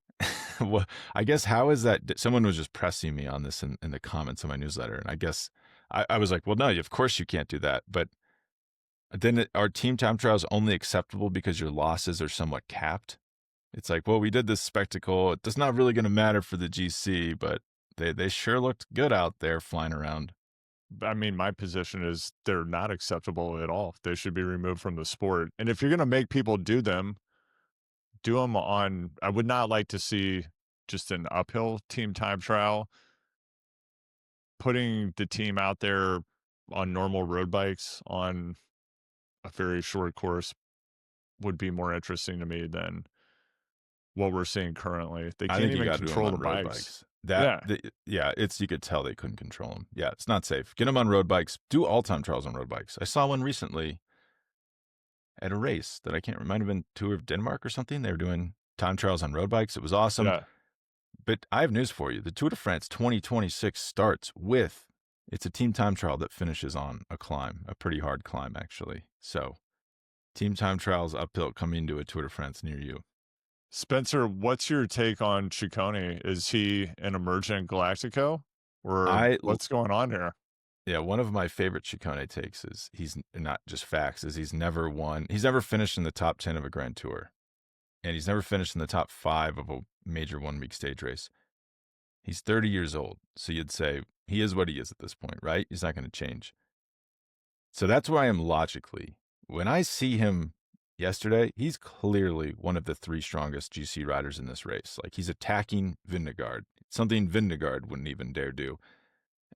Well, I guess, how is that? Someone was just pressing me on this in the comments of my newsletter, and I guess I was like, well, no, of course you can't do that. But then are team time trials only acceptable because your losses are somewhat capped? It's like, well, we did this spectacle. It's not really going to matter for the GC, but they sure looked good out there flying around. I mean, my position is they're not acceptable at all. They should be removed from the sport. And if you're going to make people do them on, I would not like to see just an uphill team time trial. Putting the team out there on normal road bikes on a very short course would be more interesting to me than what we're seeing currently. They can't even control the bikes. You could tell they couldn't control them. Yeah, it's not safe. Get them on road bikes. Do all time trials on road bikes. I saw one recently at a race that I can't remember. Might have been Tour of Denmark or something. They were doing time trials on road bikes. It was awesome. Yeah. But I have news for you. The Tour de France 2026 starts with, it's a team time trial that finishes on a climb, a pretty hard climb, actually. So team time trials uphill coming to a Tour de France near you. Spencer, what's your take on Ciccone? Is he an emergent Galactico, or what's going on here? Yeah, one of my favorite Ciccone takes is, he's not just facts, is he's never finished in the top 10 of a Grand Tour. And he's never finished in the top 5 of a major 1-week stage race. He's 30 years old. So you'd say he is what he is at this point, right? He's not going to change. So that's where I am logically. When I see him yesterday, he's clearly one of the 3 strongest GC riders in this race. Like, he's attacking Vingegaard, something Vingegaard wouldn't even dare do.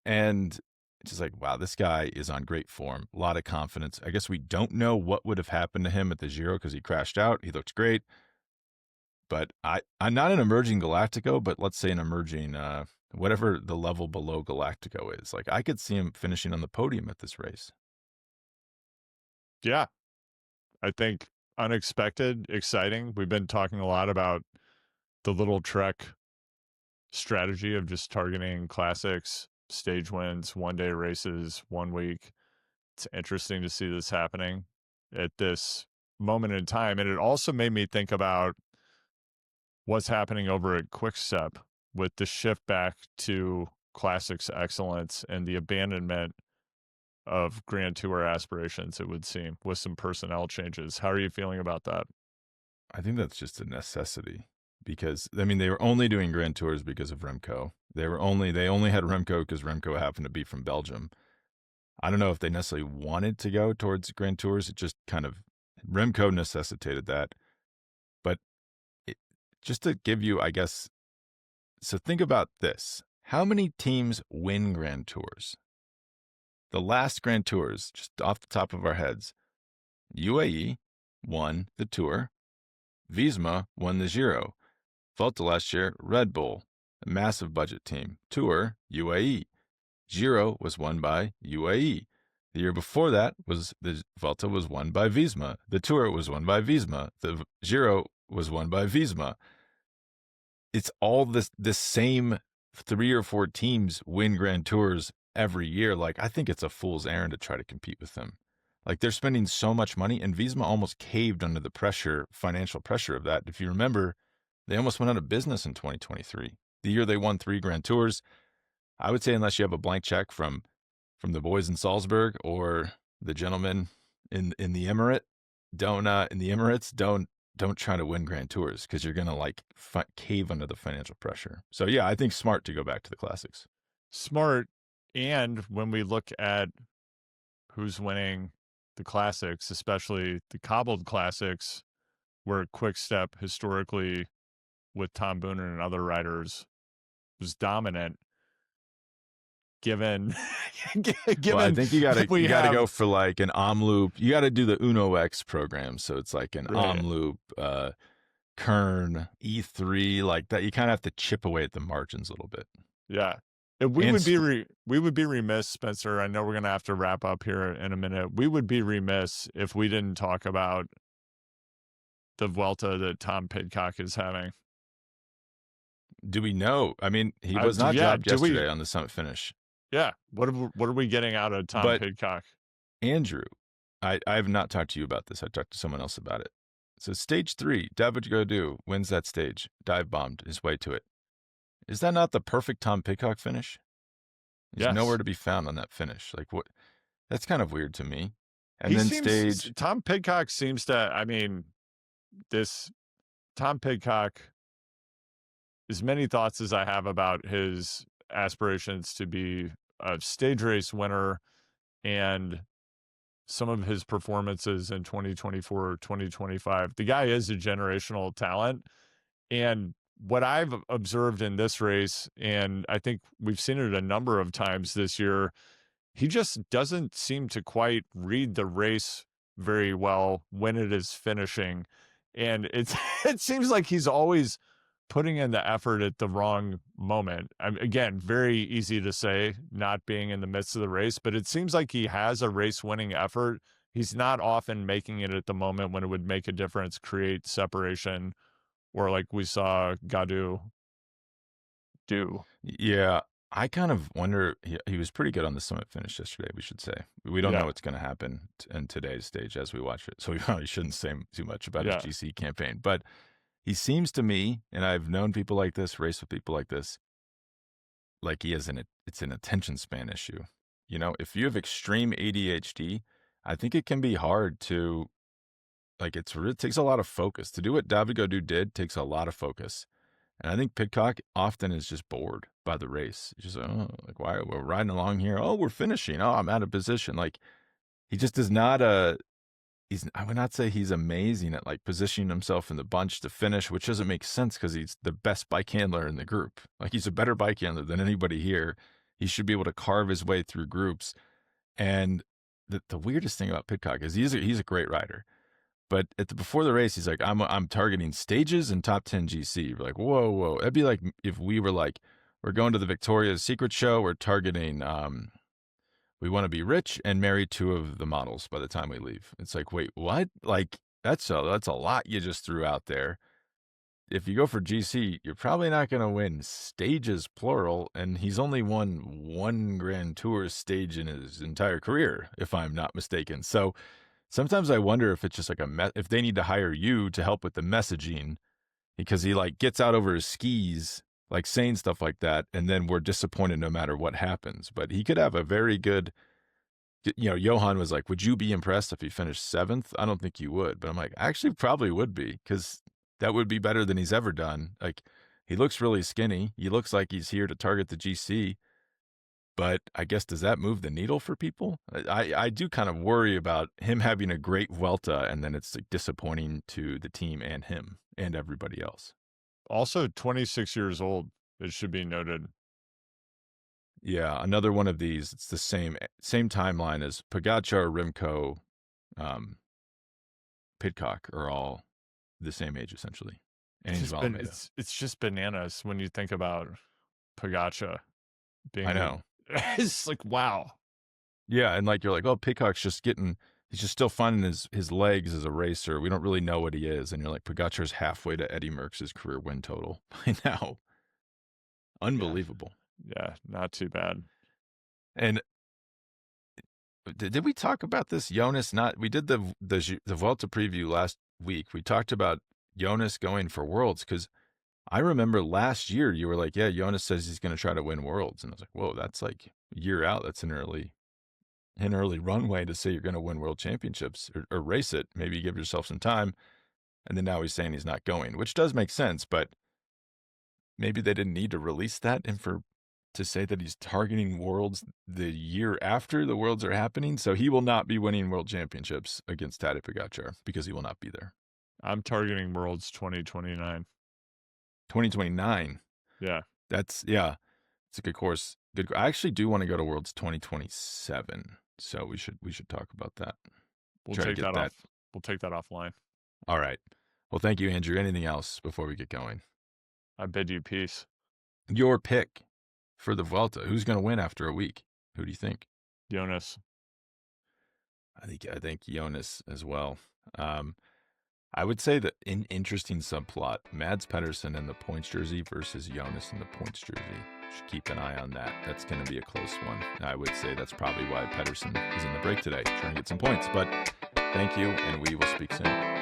And it's just like, wow, this guy is on great form, a lot of confidence. I guess we don't know what would have happened to him at the Giro because he crashed out. He looks great. But I'm not an emerging Galactico, but let's say an emerging, whatever the level below Galactico is. Like, I could see him finishing on the podium at this race. Yeah. I think unexpected, exciting. We've been talking a lot about the little trek strategy of just targeting classics, stage wins, one-day races, 1 week. It's interesting to see this happening at this moment in time. And it also made me think about what's happening over at Quickstep with the shift back to classics excellence and the abandonment of Grand Tour aspirations, it would seem, with some personnel changes. How are you feeling about that? I think that's just a necessity because, I mean, they were only doing Grand Tours because of Remco. They only had Remco because Remco happened to be from Belgium. I don't know if they necessarily wanted to go towards Grand Tours. It just kind of, Remco necessitated that. But just to give you, I guess, so think about this. How many teams win Grand Tours? The last Grand Tours, just off the top of our heads, UAE won the Tour. Visma won the Giro. Vuelta last year, Red Bull, a massive budget team. Tour, UAE. Giro was won by UAE. The year before that, the Vuelta was won by Visma. The Tour was won by Visma. The Giro was won by Visma. It's all this same 3 or 4 teams win Grand Tours every year. Like, I think it's a fool's errand to try to compete with them. Like, they're spending so much money, and Visma almost caved under the pressure, financial pressure of that. If you remember, they almost went out of business in 2023. The year they won 3 Grand Tours. I would say unless you have a blank check from the boys in Salzburg or the gentlemen in the Emirates, don't try to win Grand Tours because you're gonna like cave under the financial pressure. So yeah, I think smart to go back to the classics. Smart, and when we look at who's winning the classics, especially the cobbled classics, where Quickstep historically with Tom Boonen and other riders was dominant. Given well, I think you gotta go for like an Omloop. You gotta do the Uno X program, so it's like an Omloop, Kern, E3, like that. You kind of have to chip away at the margins a little bit. Yeah, we would be remiss, Spencer. I know we're gonna have to wrap up here in a minute. We would be remiss if we didn't talk about the Vuelta that Tom Pidcock is having. Do we know? I mean, he was not dropped yesterday on the summit finish. Yeah. What are we getting out of Tom Pidcock? Andrew, I have not talked to you about this. I talked to someone else about it. So stage 3, David Gaudu wins that stage, dive bombed his way to it. Is that not the perfect Tom Pidcock finish? He's nowhere to be found on that finish. Like, what? That's kind of weird to me. And Tom Pidcock seems to, I mean, this Tom Pidcock, as many thoughts as I have about his aspirations to be a stage race winner and some of his performances in 2024, 2025. The guy is a generational talent. And what I've observed in this race, and I think we've seen it a number of times this year, he just doesn't seem to quite read the race very well when it is finishing. And it seems like he's always putting in the effort at the wrong moment. Again, very easy to say, not being in the midst of the race, but it seems like he has a race-winning effort. He's not often making it at the moment when it would make a difference, create separation, or like we saw Gaudu do. Yeah, I kind of wonder, he was pretty good on the summit finish yesterday, we should say. We don't know what's going to happen in today's stage as we watch it, so we probably shouldn't say too much about his GC campaign, but he seems to me, and I've known people like this, raced with people like this, like it's an attention span issue. You know, if you have extreme ADHD, I think it can be hard to, like, it takes a lot of focus. To do what David Gaudu did takes a lot of focus. And I think Pidcock often is just bored by the race. He's just, why we're riding along here? Oh, we're finishing. Oh, I'm out of position. Like, he just is not I would not say he's amazing at like positioning himself in the bunch to finish, which doesn't make sense because he's the best bike handler in the group. Like, he's a better bike handler than anybody here. He should be able to carve his way through groups. And the weirdest thing about Pidcock is he's a great rider. But before the race, he's like, I'm targeting stages and top 10 GC. We're like, whoa. It'd be like if we were like, we're going to the Victoria's Secret show. We're targeting, we want to be rich and marry 2 of the models by the time we leave. It's like, wait, what? Like, that's a lot you just threw out there. if you go for GC, you're probably not going to win stages, plural, and he's only won one Grand Tour stage in his entire career, if I'm not mistaken. So sometimes I wonder if it's just like if they need to hire you to help with the messaging, because he like gets out over his skis, like saying stuff like that, and then we're disappointed no matter what happens. But he could have a very good, Johan was like, would you be impressed if he finished 7th? I don't think you would, but I'm like, actually probably would be, because that would be better than he's ever done. Like, he looks really skinny. He looks like he's here to target the GC. But I guess, does that move the needle for people? I do kind of worry about him having a great Vuelta, and then it's like disappointing to the team and him and everybody else. Also 26 years old, it should be noted. Yeah, another one of these. It's the same timeline as Pogačar, Remco, Pidcock are all the same age essentially. And it's just bananas when you think about Pogačar being. I know. It's like, wow. Yeah, and like you're like, oh, Pidcock's just he's just still finding his legs as a racer. We don't really know what he is, and you're like, Pogačar's halfway to Eddie Merckx's career win total by now. Unbelievable. Yeah, not too bad. And did we talk about this? Jonas we did the Vuelta preview last week. We talked about Jonas going for Worlds, because I remember last year you were like, yeah, Jonas says he's going to try to win Worlds. And I was like, whoa, that's like a year out. That's an early runway to say you're going to win World Championships or race it. Maybe give yourself some time. And then now he's saying he's not going, which does make sense, but maybe they didn't need to release that to say that he's targeting Worlds the year after the Worlds are happening. So he will not be winning World Championships against Tadej Pogačar because he will not be there. I'm targeting Worlds 2029. 2029. Yeah. It's a good course. I actually do want to go to Worlds 2027. So we should talk about that. We'll take that off. We'll take that offline. All right. Well, thank you, Andrew. Anything else before we get going? I bid you peace. Your pick for the Vuelta. Who's going to win after a week? Who do you think? Jonas. I think Jonas as well. I would say that interesting subplot, Mads Pedersen in the points jersey versus Jonas in the points jersey. Should keep an eye on that. That's going to be a close one. I would say that's probably why Pedersen is in the break today, trying to get some points. But thank you, and we will speak soon.